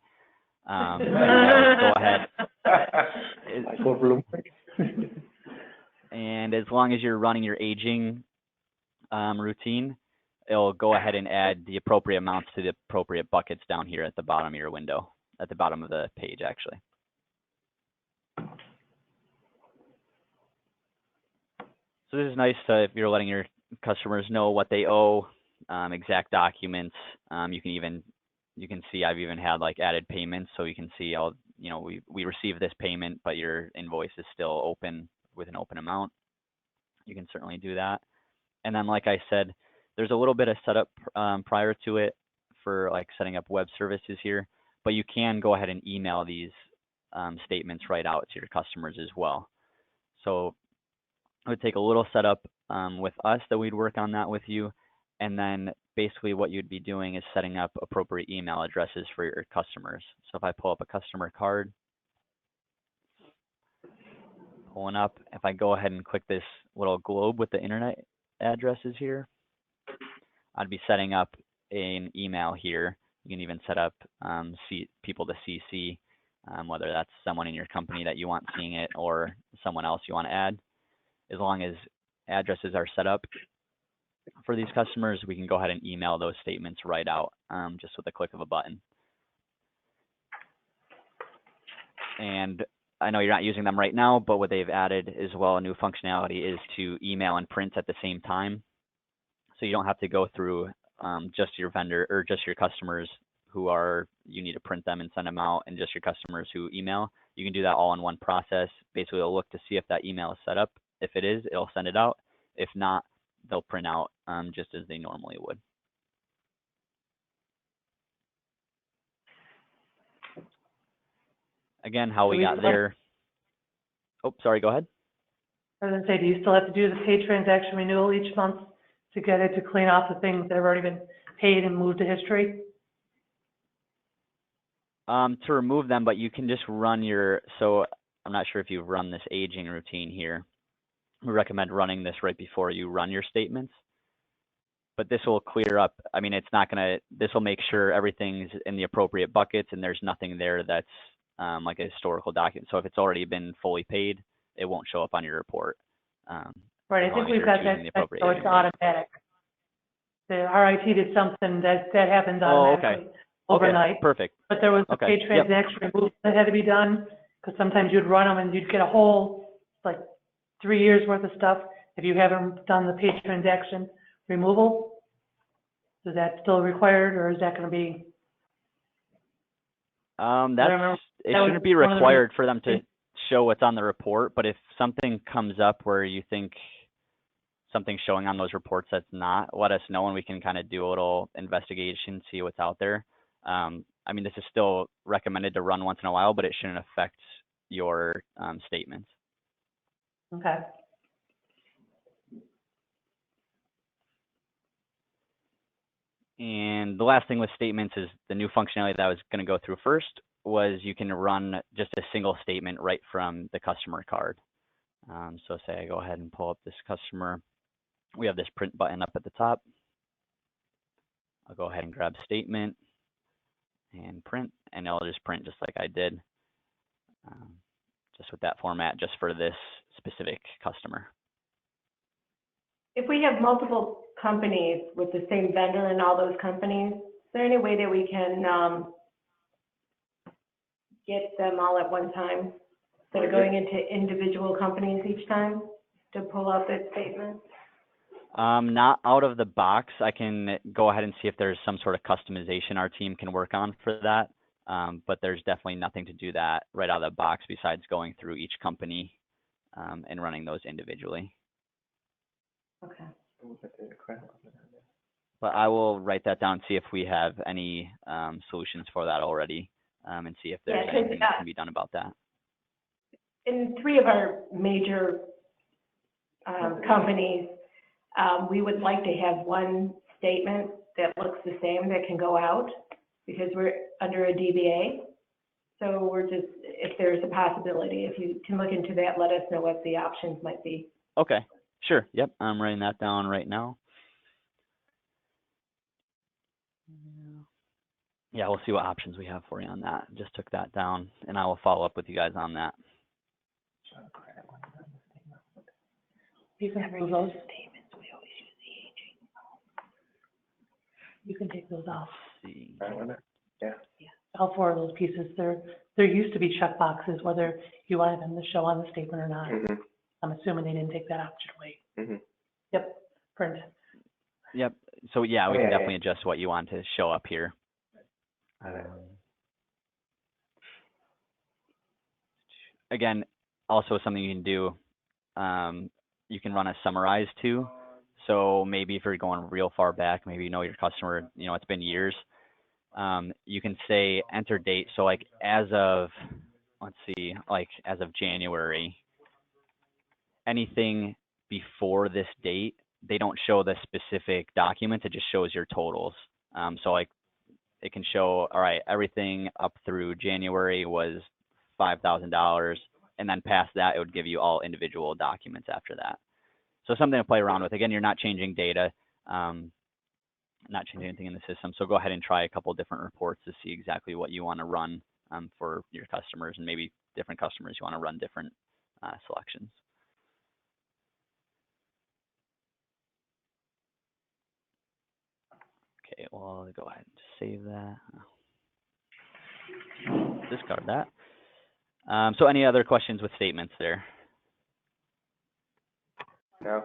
Go ahead. And as long as you're running your aging routine, it'll go ahead and add the appropriate amounts to the appropriate buckets down here at the bottom of your window, at the bottom of the page, actually. So this is nice if you're letting your customers know what they owe, exact documents. You can see I've even had like added payments, so you can see we received this payment, but your invoice is still open with an open amount. You can certainly do that. And then, like I said, there's a little bit of setup prior to it for like setting up web services here, but you can go ahead and email these statements right out to your customers as well. So it would take a little setup with us that we'd work on that with you. And then basically what you'd be doing is setting up appropriate email addresses for your customers. So if I pull up a customer card, pulling up, if I go ahead and click this little globe with the internet addresses here, I'd be setting up an email here. You can even set up people to CC, whether that's someone in your company that you want seeing it or someone else you want to add. As long as addresses are set up for these customers, we can go ahead and email those statements right out just with a click of a button. And I know you're not using them right now, but what they've added as well, a new functionality, is to email and print at the same time. So you don't have to go through just your vendor or just your customers you need to print them and send them out, and just your customers who email. You can do that all in one process. Basically, it'll look to see if that email is set up. If it is, it'll send it out. If not, they'll print out just as they normally would. Again, how we got there. Oh, sorry, go ahead. I was going to say, do you still have to do the paid transaction renewal each month to get it to clean off the things that have already been paid and moved to history? To remove them, but you can just run so I'm not sure if you've run this aging routine here. We recommend running this right before you run your statements. But this will clear up, this will make sure everything's in the appropriate buckets and there's nothing there that's like a historical document. So if it's already been fully paid, it won't show up on your report. Right, I think we've got that, so it's automatic. The RIT did something that happens automatically overnight. Okay, perfect. But there was a paid transaction removal that had to be done, because sometimes you'd run them and you'd get a whole, like, 3 years worth of stuff. If you haven't done the paid transaction removal, is that still required, or is that going to be? It shouldn't be required for them to show what's on the report, but if something comes up where you think something's showing on those reports that's not, let us know and we can kind of do a little investigation, see what's out there. This is still recommended to run once in a while, but it shouldn't affect your statements. Okay. And the last thing with statements is the new functionality that I was going to go through first was you can run just a single statement right from the customer card. So say I go ahead and pull up this customer. We have this print button up at the top. I'll go ahead and grab statement and print, and it'll just print just like I did, just with that format, just for this specific customer. If we have multiple companies with the same vendor in all those companies, is there any way that we can get them all at one time? instead of going into individual companies each time to pull out that statement? Not out of the box. I can go ahead and see if there's some sort of customization our team can work on for that. But there's definitely nothing to do that right out of the box besides going through each company and running those individually. Okay. But I will write that down, see if we have any solutions for that already, and see if there's Yeah, 'cause, anything that can be done about that. In 3 of our major companies, we would like to have one statement that looks the same that can go out because we're under a DBA. So we're just, if there's a possibility, if you can look into that, let us know what the options might be. Okay, sure. Yep, I'm writing that down right now. Yeah, we'll see what options we have for you on that. Just took that down, and I will follow up with you guys on that. You can remove those. You can take those off. Let's see. Yeah. All 4 of those pieces, there used to be check boxes, whether you wanted them to show on the statement or not. Mm-hmm. I'm assuming they didn't take that option away. Mm-hmm. Yep, print. Yep. So yeah, we Oh, can yeah, definitely adjust what you want to show up here. Again, also something you can do, you can run a summarize too. So maybe if you're going real far back, maybe you know your customer, you know, it's been years. You can say enter date. So like as of, let's see, like as of January, anything before this date, they don't show the specific documents, it just shows your totals. So like it can show, all right, everything up through January was $5,000, and then past that, it would give you all individual documents after that. So something to play around with. Again, you're not changing data, not changing anything in the system. So go ahead and try a couple different reports to see exactly what you want to run for your customers, and maybe different customers you want to run different selections. Okay, well, I'll go ahead and save that. Discard that. So any other questions with statements there? No.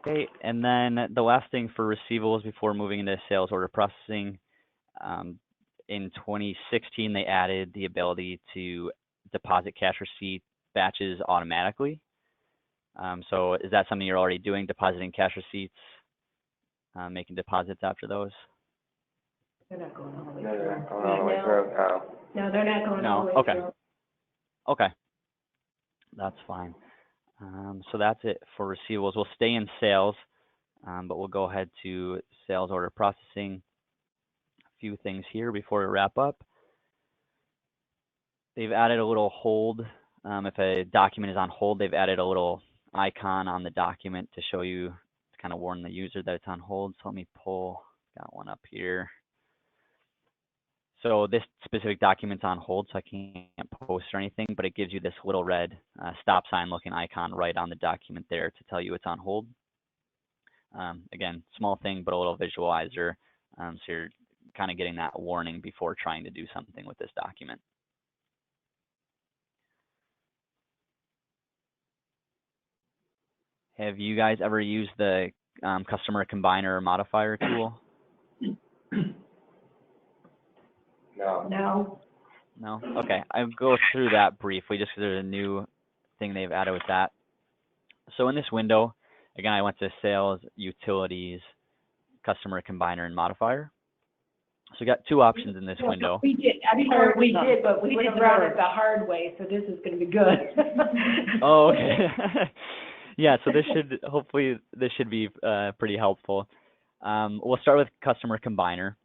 Okay, and then the last thing for receivables before moving into sales order processing, in 2016, they added the ability to deposit cash receipt batches automatically. So is that something you're already doing, depositing cash receipts, making deposits after those? They're not going all the way No, through. they're not going all the way through. No. No, they're not going all the way No, okay. through. Okay, that's fine. So that's it for receivables. We'll stay in sales, but we'll go ahead to sales order processing. A few things here before we wrap up. They've added a little hold. If a document is on hold, they've added a little icon on the document to show you, to kind of warn the user that it's on hold. So let me got one up here. So this specific document's on hold, so I can't post or anything, but it gives you this little red stop sign looking icon right on the document there to tell you it's on hold. Again, small thing, but a little visualizer. So you're kind of getting that warning before trying to do something with this document. Have you guys ever used the customer combiner or modifier tool? No. No. No? Okay, I'll go through that briefly just because there's a new thing they've added with that. So in this window, again, I went to sales, utilities, customer combiner, and modifier. So we got 2 options in this window. We did, I'm sure we did, but we went around it the hard way, so this is gonna be good. Oh, okay. Yeah, so this should, hopefully, this should be pretty helpful. We'll start with customer combiner.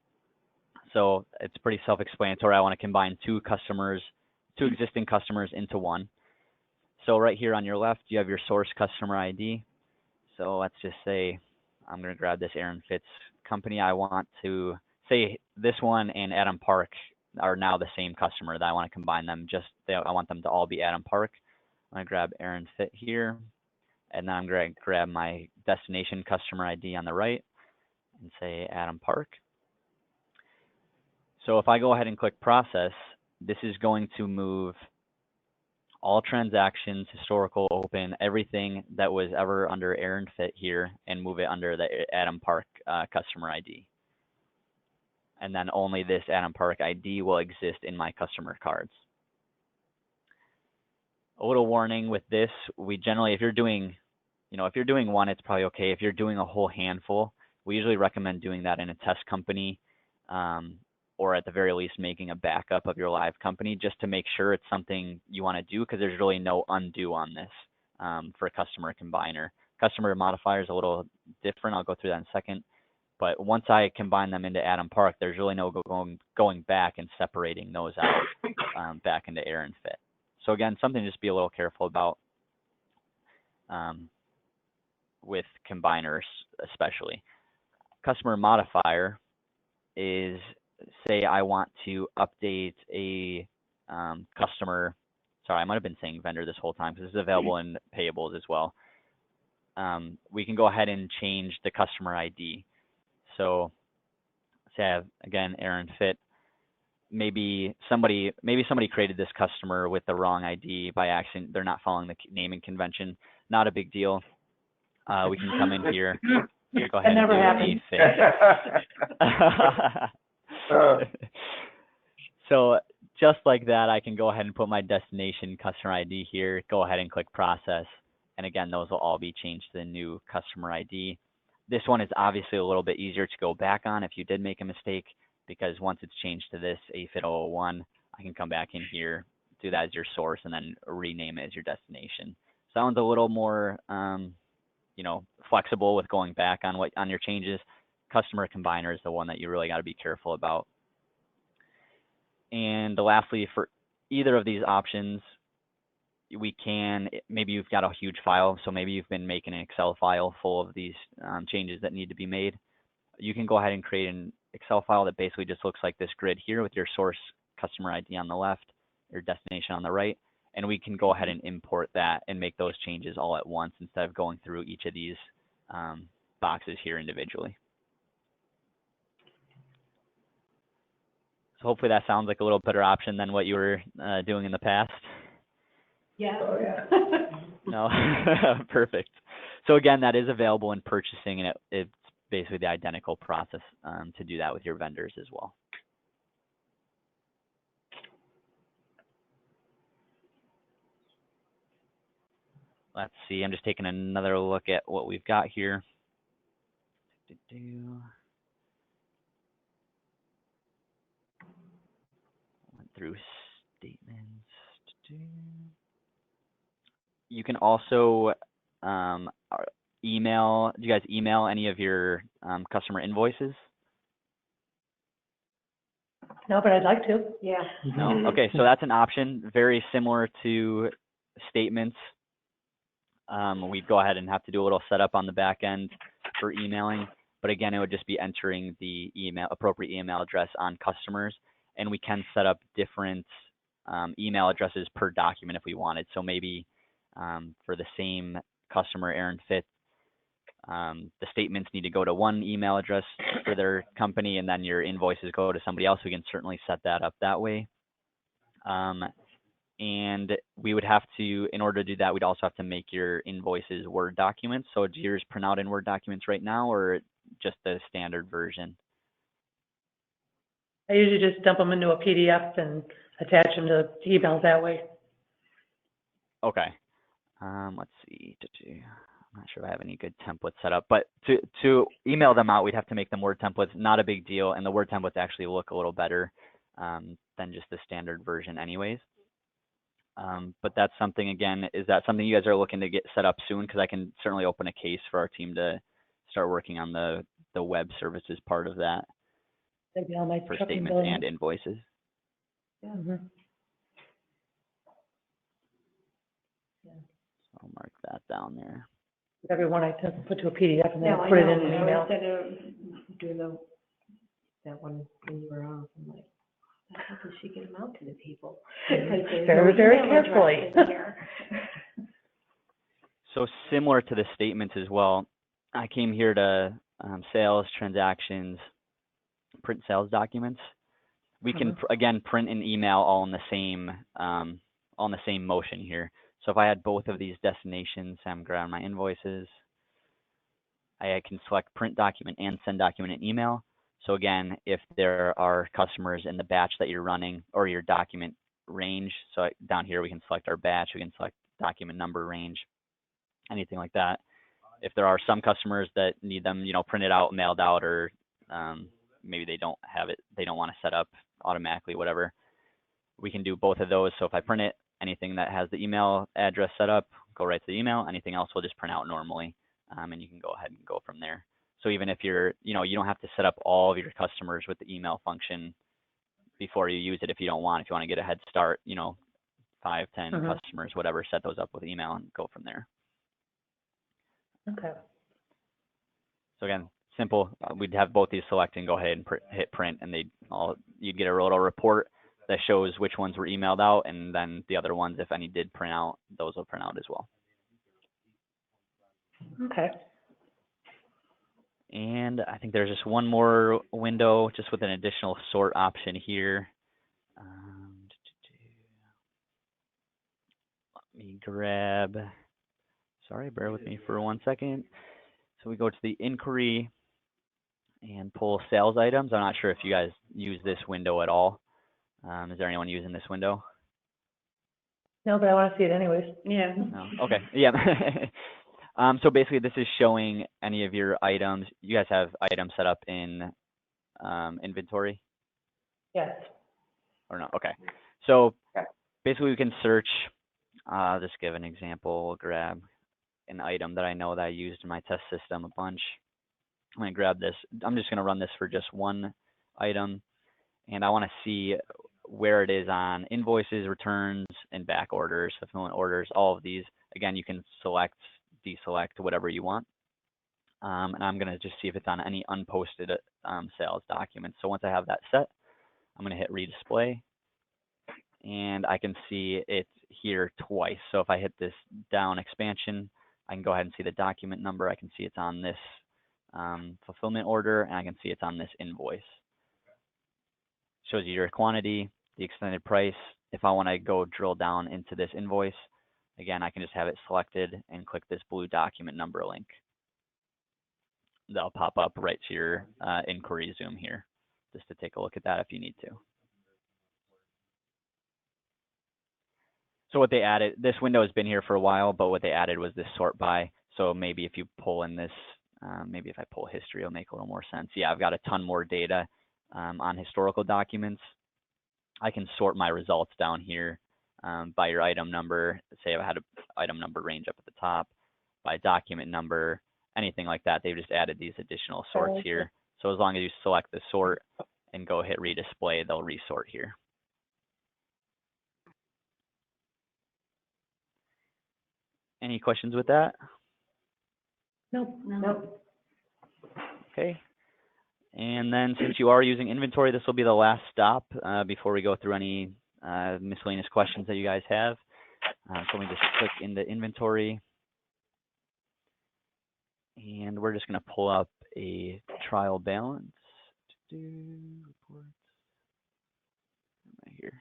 So it's pretty self-explanatory. I want to combine 2 existing customers into one. So right here on your left, you have your source customer ID. So let's just say I'm going to grab this Aaron Fitz company. I want to say this one and Adam Park are now the same customer that I want to combine them. I want them to all be Adam Park. I'm going to grab Aaron Fit here, and then I'm going to grab my destination customer ID on the right and say Adam Park. So if I go ahead and click process, this is going to move all transactions, historical, open, everything that was ever under Aaron Fit here, and move it under the Adam Park customer ID. And then only this Adam Park ID will exist in my customer cards. A little warning with this, we generally, if you're doing one, it's probably okay. If you're doing a whole handful, we usually recommend doing that in a test company, or at the very least making a backup of your live company, just to make sure it's something you want to do, because there's really no undo on this for a customer combiner. Customer modifier is a little different. I'll go through that in a second. But once I combine them into Adam Park, there's really no going back and separating those out back into Aaron Fit. So again, something to just be a little careful about with combiners especially. Customer modifier is, say I want to update a customer, sorry, I might have been saying vendor this whole time because this is available in payables as well. We can go ahead and change the customer ID. So say I have, again, Aaron Fit. Maybe somebody created this customer with the wrong ID by accident. They're not following the naming convention. Not a big deal. We can come in here. Go ahead That never and do a Fit. So just like that, I can go ahead and put my destination customer ID here, go ahead and click process. And again, those will all be changed to the new customer ID. This one is obviously a little bit easier to go back on if you did make a mistake, because once it's changed to this AFIT 001, I can come back in here, do that as your source, and then rename it as your destination. So that one's a little more, flexible with going back on your changes. Customer combiner is the one that you really got to be careful about. And lastly, for either of these options, we can, maybe you've got a huge file, so maybe you've been making an Excel file full of these changes that need to be made. You can go ahead and create an Excel file that basically just looks like this grid here with your source customer ID on the left, your destination on the right, and we can go ahead and import that and make those changes all at once instead of going through each of these boxes here individually. So hopefully that sounds like a little better option than what you were doing in the past. Yeah. Oh, yeah. No, perfect. So again, that is available in purchasing, and it's basically the identical process to do that with your vendors as well. Let's see, I'm just taking another look at what we've got here. Went through statements. You can also email, do you guys email any of your customer invoices? No, but I'd like to. Yeah. No? Okay, so that's an option, very similar to statements. We'd go ahead and have to do a little setup on the back end for emailing, but again, it would just be entering the appropriate email address on customers, and we can set up different email addresses per document if we wanted. So maybe for the same customer, Aaron Fit, the statements need to go to one email address for their company, and then your invoices go to somebody else. We can certainly set that up that way. And we would have to, in order to do that, we'd also have to make your invoices Word documents. So do yours print out in Word documents right now, or just the standard version? I usually just dump them into a PDF and attach them to emails that way. Okay. Let's see. I'm not sure if I have any good templates set up, but to email them out, we'd have to make them Word templates. Not a big deal, and the Word templates actually look a little better than just the standard version anyways. But that's something, again, is that something you guys are looking to get set up soon? Because I can certainly open a case for our team to start working on the web services part of that for statements and invoices. Yeah. Mm-hmm. So I'll mark that down there. Everyone I put to a PDF and then No, I put it know. in an I email. instead of doing that one when you were off, I'm like, how does she get them out to the people? Very, very carefully. So similar to the statements as well, I came here to sales, transactions, print sales documents. we can, again, print and email all in the same motion here. So if I had both of these destinations, I'm grabbing my invoices. I can select print document and send document and email. So again, if there are customers in the batch that you're running or your document range, so down here we can select our batch, we can select document number range, anything like that. If there are some customers that need them, printed out, mailed out, or maybe they don't have it, they don't want to set up automatically, whatever, we can do both of those. So if I print it, anything that has the email address set up, go right to the email. Anything else will just print out normally, and you can go ahead and go from there. So even if you're, you don't have to set up all of your customers with the email function before you use it if you don't want. If you want to get a head start, 5, 10 customers, whatever, set those up with email and go from there. Okay. So again, simple. We'd have both these select and go ahead and hit print, and you'd get a little report that shows which ones were emailed out, and then the other ones, if any did print out, those will print out as well. Okay. And I think there's just one more window, just with an additional sort option here. Let me grab, sorry, bear with me for 1 second. So we go to the inquiry and pull sales items. I'm not sure if you guys use this window at all. Is there anyone using this window? No, but I want to see it anyways. Yeah. No? Okay, yeah. So basically this is showing any of your items. You guys have items set up in inventory? Yes. Or no? Okay. So basically we can search, I'll just give an example, grab an item that I know that I used in my test system a bunch. I'm going to grab this. I'm just going to run this for just one item, and I want to see where it is on invoices, returns, and back orders, fulfillment orders, all of these. Again, you can select, deselect, whatever you want. And I'm going to just see if it's on any unposted sales documents. So once I have that set, I'm going to hit redisplay, and I can see it here twice. So if I hit this down expansion, I can go ahead and see the document number. I can see it's on this fulfillment order, and I can see it's on this invoice. Shows you your quantity, the extended price. If I want to go drill down into this invoice, again, I can just have it selected and click this blue document number link. That'll pop up right to your inquiry Zoom here, just to take a look at that if you need to. So what they added, this window has been here for a while, but what they added was this sort by. So maybe if you pull in this, maybe if I pull history, it'll make a little more sense. Yeah, I've got a ton more data on historical documents. I can sort my results down here by your item number. Say I had an item number range up at the top, by document number, anything like that. They've just added these additional sorts here. So as long as you select the sort and go hit redisplay, they'll resort here. Any questions with that? Nope. Nope. Okay. And then since you are using inventory, this will be the last stop before we go through any miscellaneous questions that you guys have. So let me just click into inventory. And we're just going to pull up a trial balance. Reports. Right here.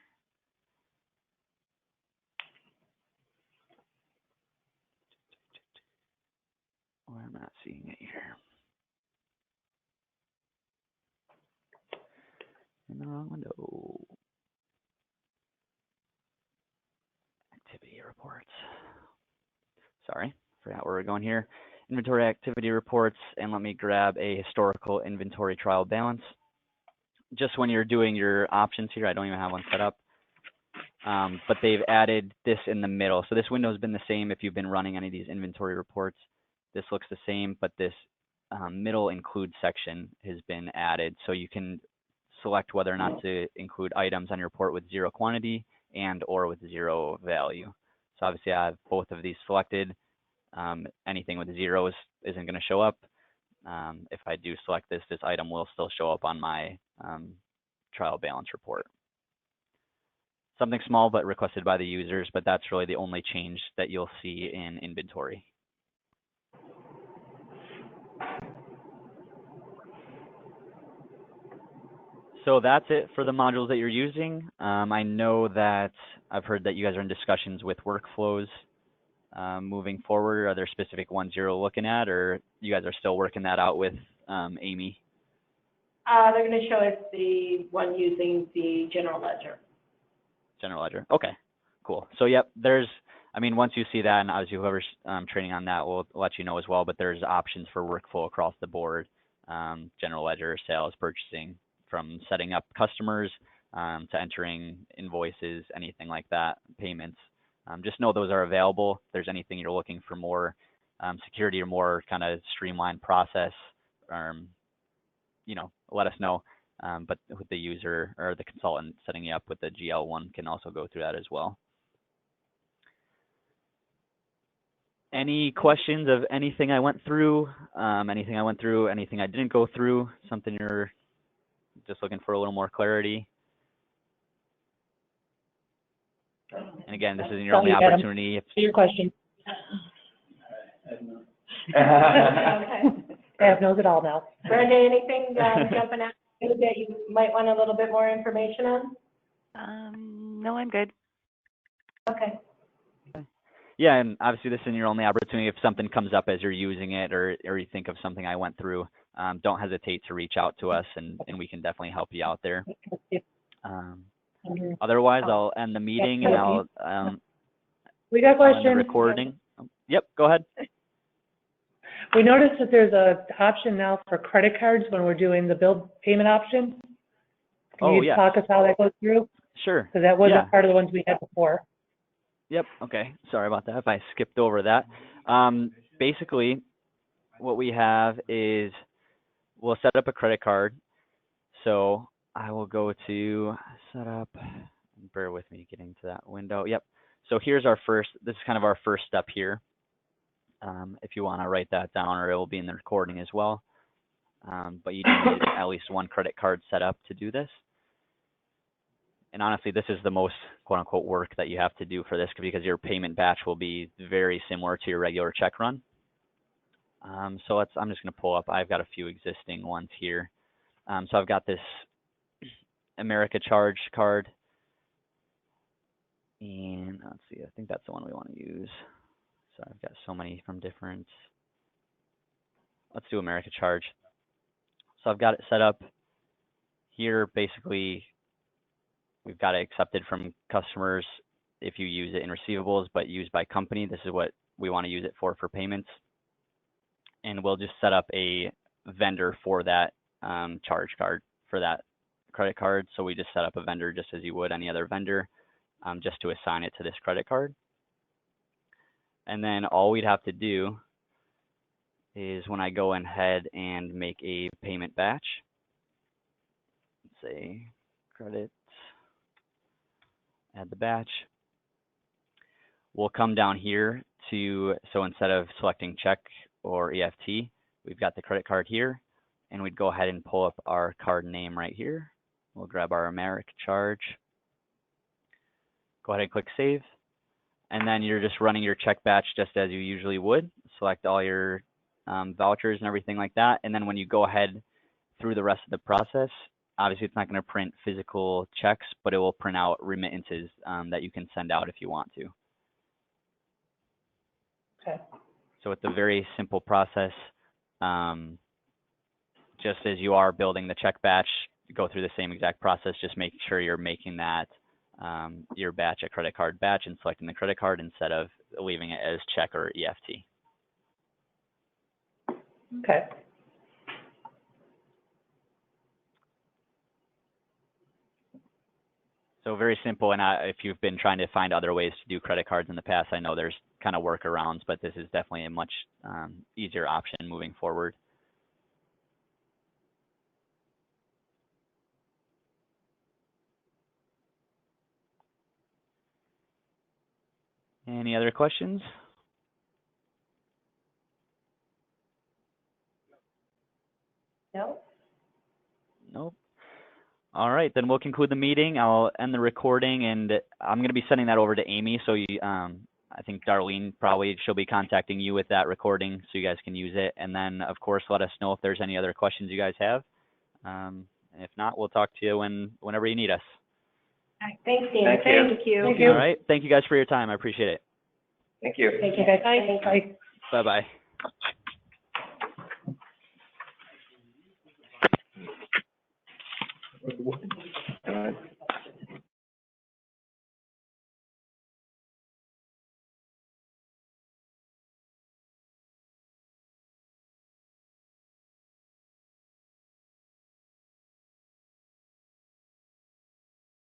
Oh, I'm not seeing it here. In the wrong window. Activity reports. Sorry, forgot where we're going here. Inventory activity reports, and let me grab a historical inventory trial balance. Just when you're doing your options here, I don't even have one set up, but they've added this in the middle. So this window has been the same if you've been running any of these inventory reports. This looks the same, but this middle include section has been added. So you can select whether or not to include items on your report with 0 quantity and or with 0 value. So obviously I have both of these selected. Anything with zeros isn't going to show up. If I do select this, this item will still show up on my trial balance report. Something small but requested by the users, but that's really the only change that you'll see in inventory. So that's it for the modules that you're using. I know that I've heard that you guys are in discussions with workflows moving forward. Are there specific ones you're looking at, or you guys are still working that out with Amy? They're gonna show us the one using the general ledger. General ledger. Okay, cool. So yep, once you see that, and obviously whoever's training on that will let you know as well, but there's options for workflow across the board, general ledger, sales, purchasing, from setting up customers to entering invoices, anything like that, payments. Just know those are available. If there's anything you're looking for more security or more kind of streamlined process, let us know. But with the user or the consultant setting you up with the GL1 can also go through that as well. Any questions of anything I went through, anything I didn't go through, something you're just looking for a little more clarity? And again, this is your only opportunity. Your question. Okay. Deb knows it all now. Brenda, anything jumping out that you might want a little bit more information on? No, I'm good. Okay. Yeah, and obviously this is your only opportunity. If something comes up as you're using it, or you think of something I went through, don't hesitate to reach out to us, and we can definitely help you out there. Otherwise, I'll end the meeting, and I'll We got I'll end the questions. recording. Yep, go ahead. We noticed that there's a option now for credit cards when we're doing the bill payment option. Can you yes. talk us how that goes through? Sure. Because that wasn't Yeah. part of the ones we had before. Yep. Okay. Sorry about that if I skipped over that. Basically, what we have is we'll set up a credit card. So I will go to setup. Bear with me getting to that window. Yep. So here's this is kind of our first step here. If you want to write that down, or it will be in the recording as well. But you do need at least one credit card set up to do this. And honestly, this is the most quote unquote work that you have to do for this, because your payment batch will be very similar to your regular check run. So I'm just going to pull up, I've got a few existing ones here. So I've got this America Charge card. And let's see, I think that's the one we want to use. So I've got so many from different. Let's do America Charge. So I've got it set up here. Basically, we've got it accepted from customers if you use it in receivables, but used by company. This is what we want to use it for payments. And we'll just set up a vendor for that charge card, for that credit card. So we just set up a vendor just as you would any other vendor, just to assign it to this credit card. And then all we'd have to do is when I go ahead and make a payment batch, let's say credit, add the batch. We'll come down here so instead of selecting check or EFT, we've got the credit card here, and we'd go ahead and pull up our card name right here. We'll grab our America Charge. Go ahead and click save. And then you're just running your check batch just as you usually would. Select all your vouchers and everything like that. And then when you go ahead through the rest of the process, obviously it's not going to print physical checks, but it will print out remittances that you can send out if you want to. Okay. So it's a very simple process. Just as you are building the check batch, go through the same exact process, just making sure you're making that your batch a credit card batch and selecting the credit card instead of leaving it as check or EFT. Okay. So very simple, and if you've been trying to find other ways to do credit cards in the past, I know there's kind of workarounds, but this is definitely a much easier option moving forward. Any other questions? No? Nope. All right, then we'll conclude the meeting. I'll end the recording, and I'm going to be sending that over to Amy. So I think Darlene she'll be contacting you with that recording so you guys can use it. And then, of course, let us know if there's any other questions you guys have. If not, we'll talk to you whenever you need us. Thanks, Dan. Thank you. Thank you. Thank you. All right. Thank you guys for your time. I appreciate it. Thank you. Thank you. Okay, Thanks. bye. Bye-bye.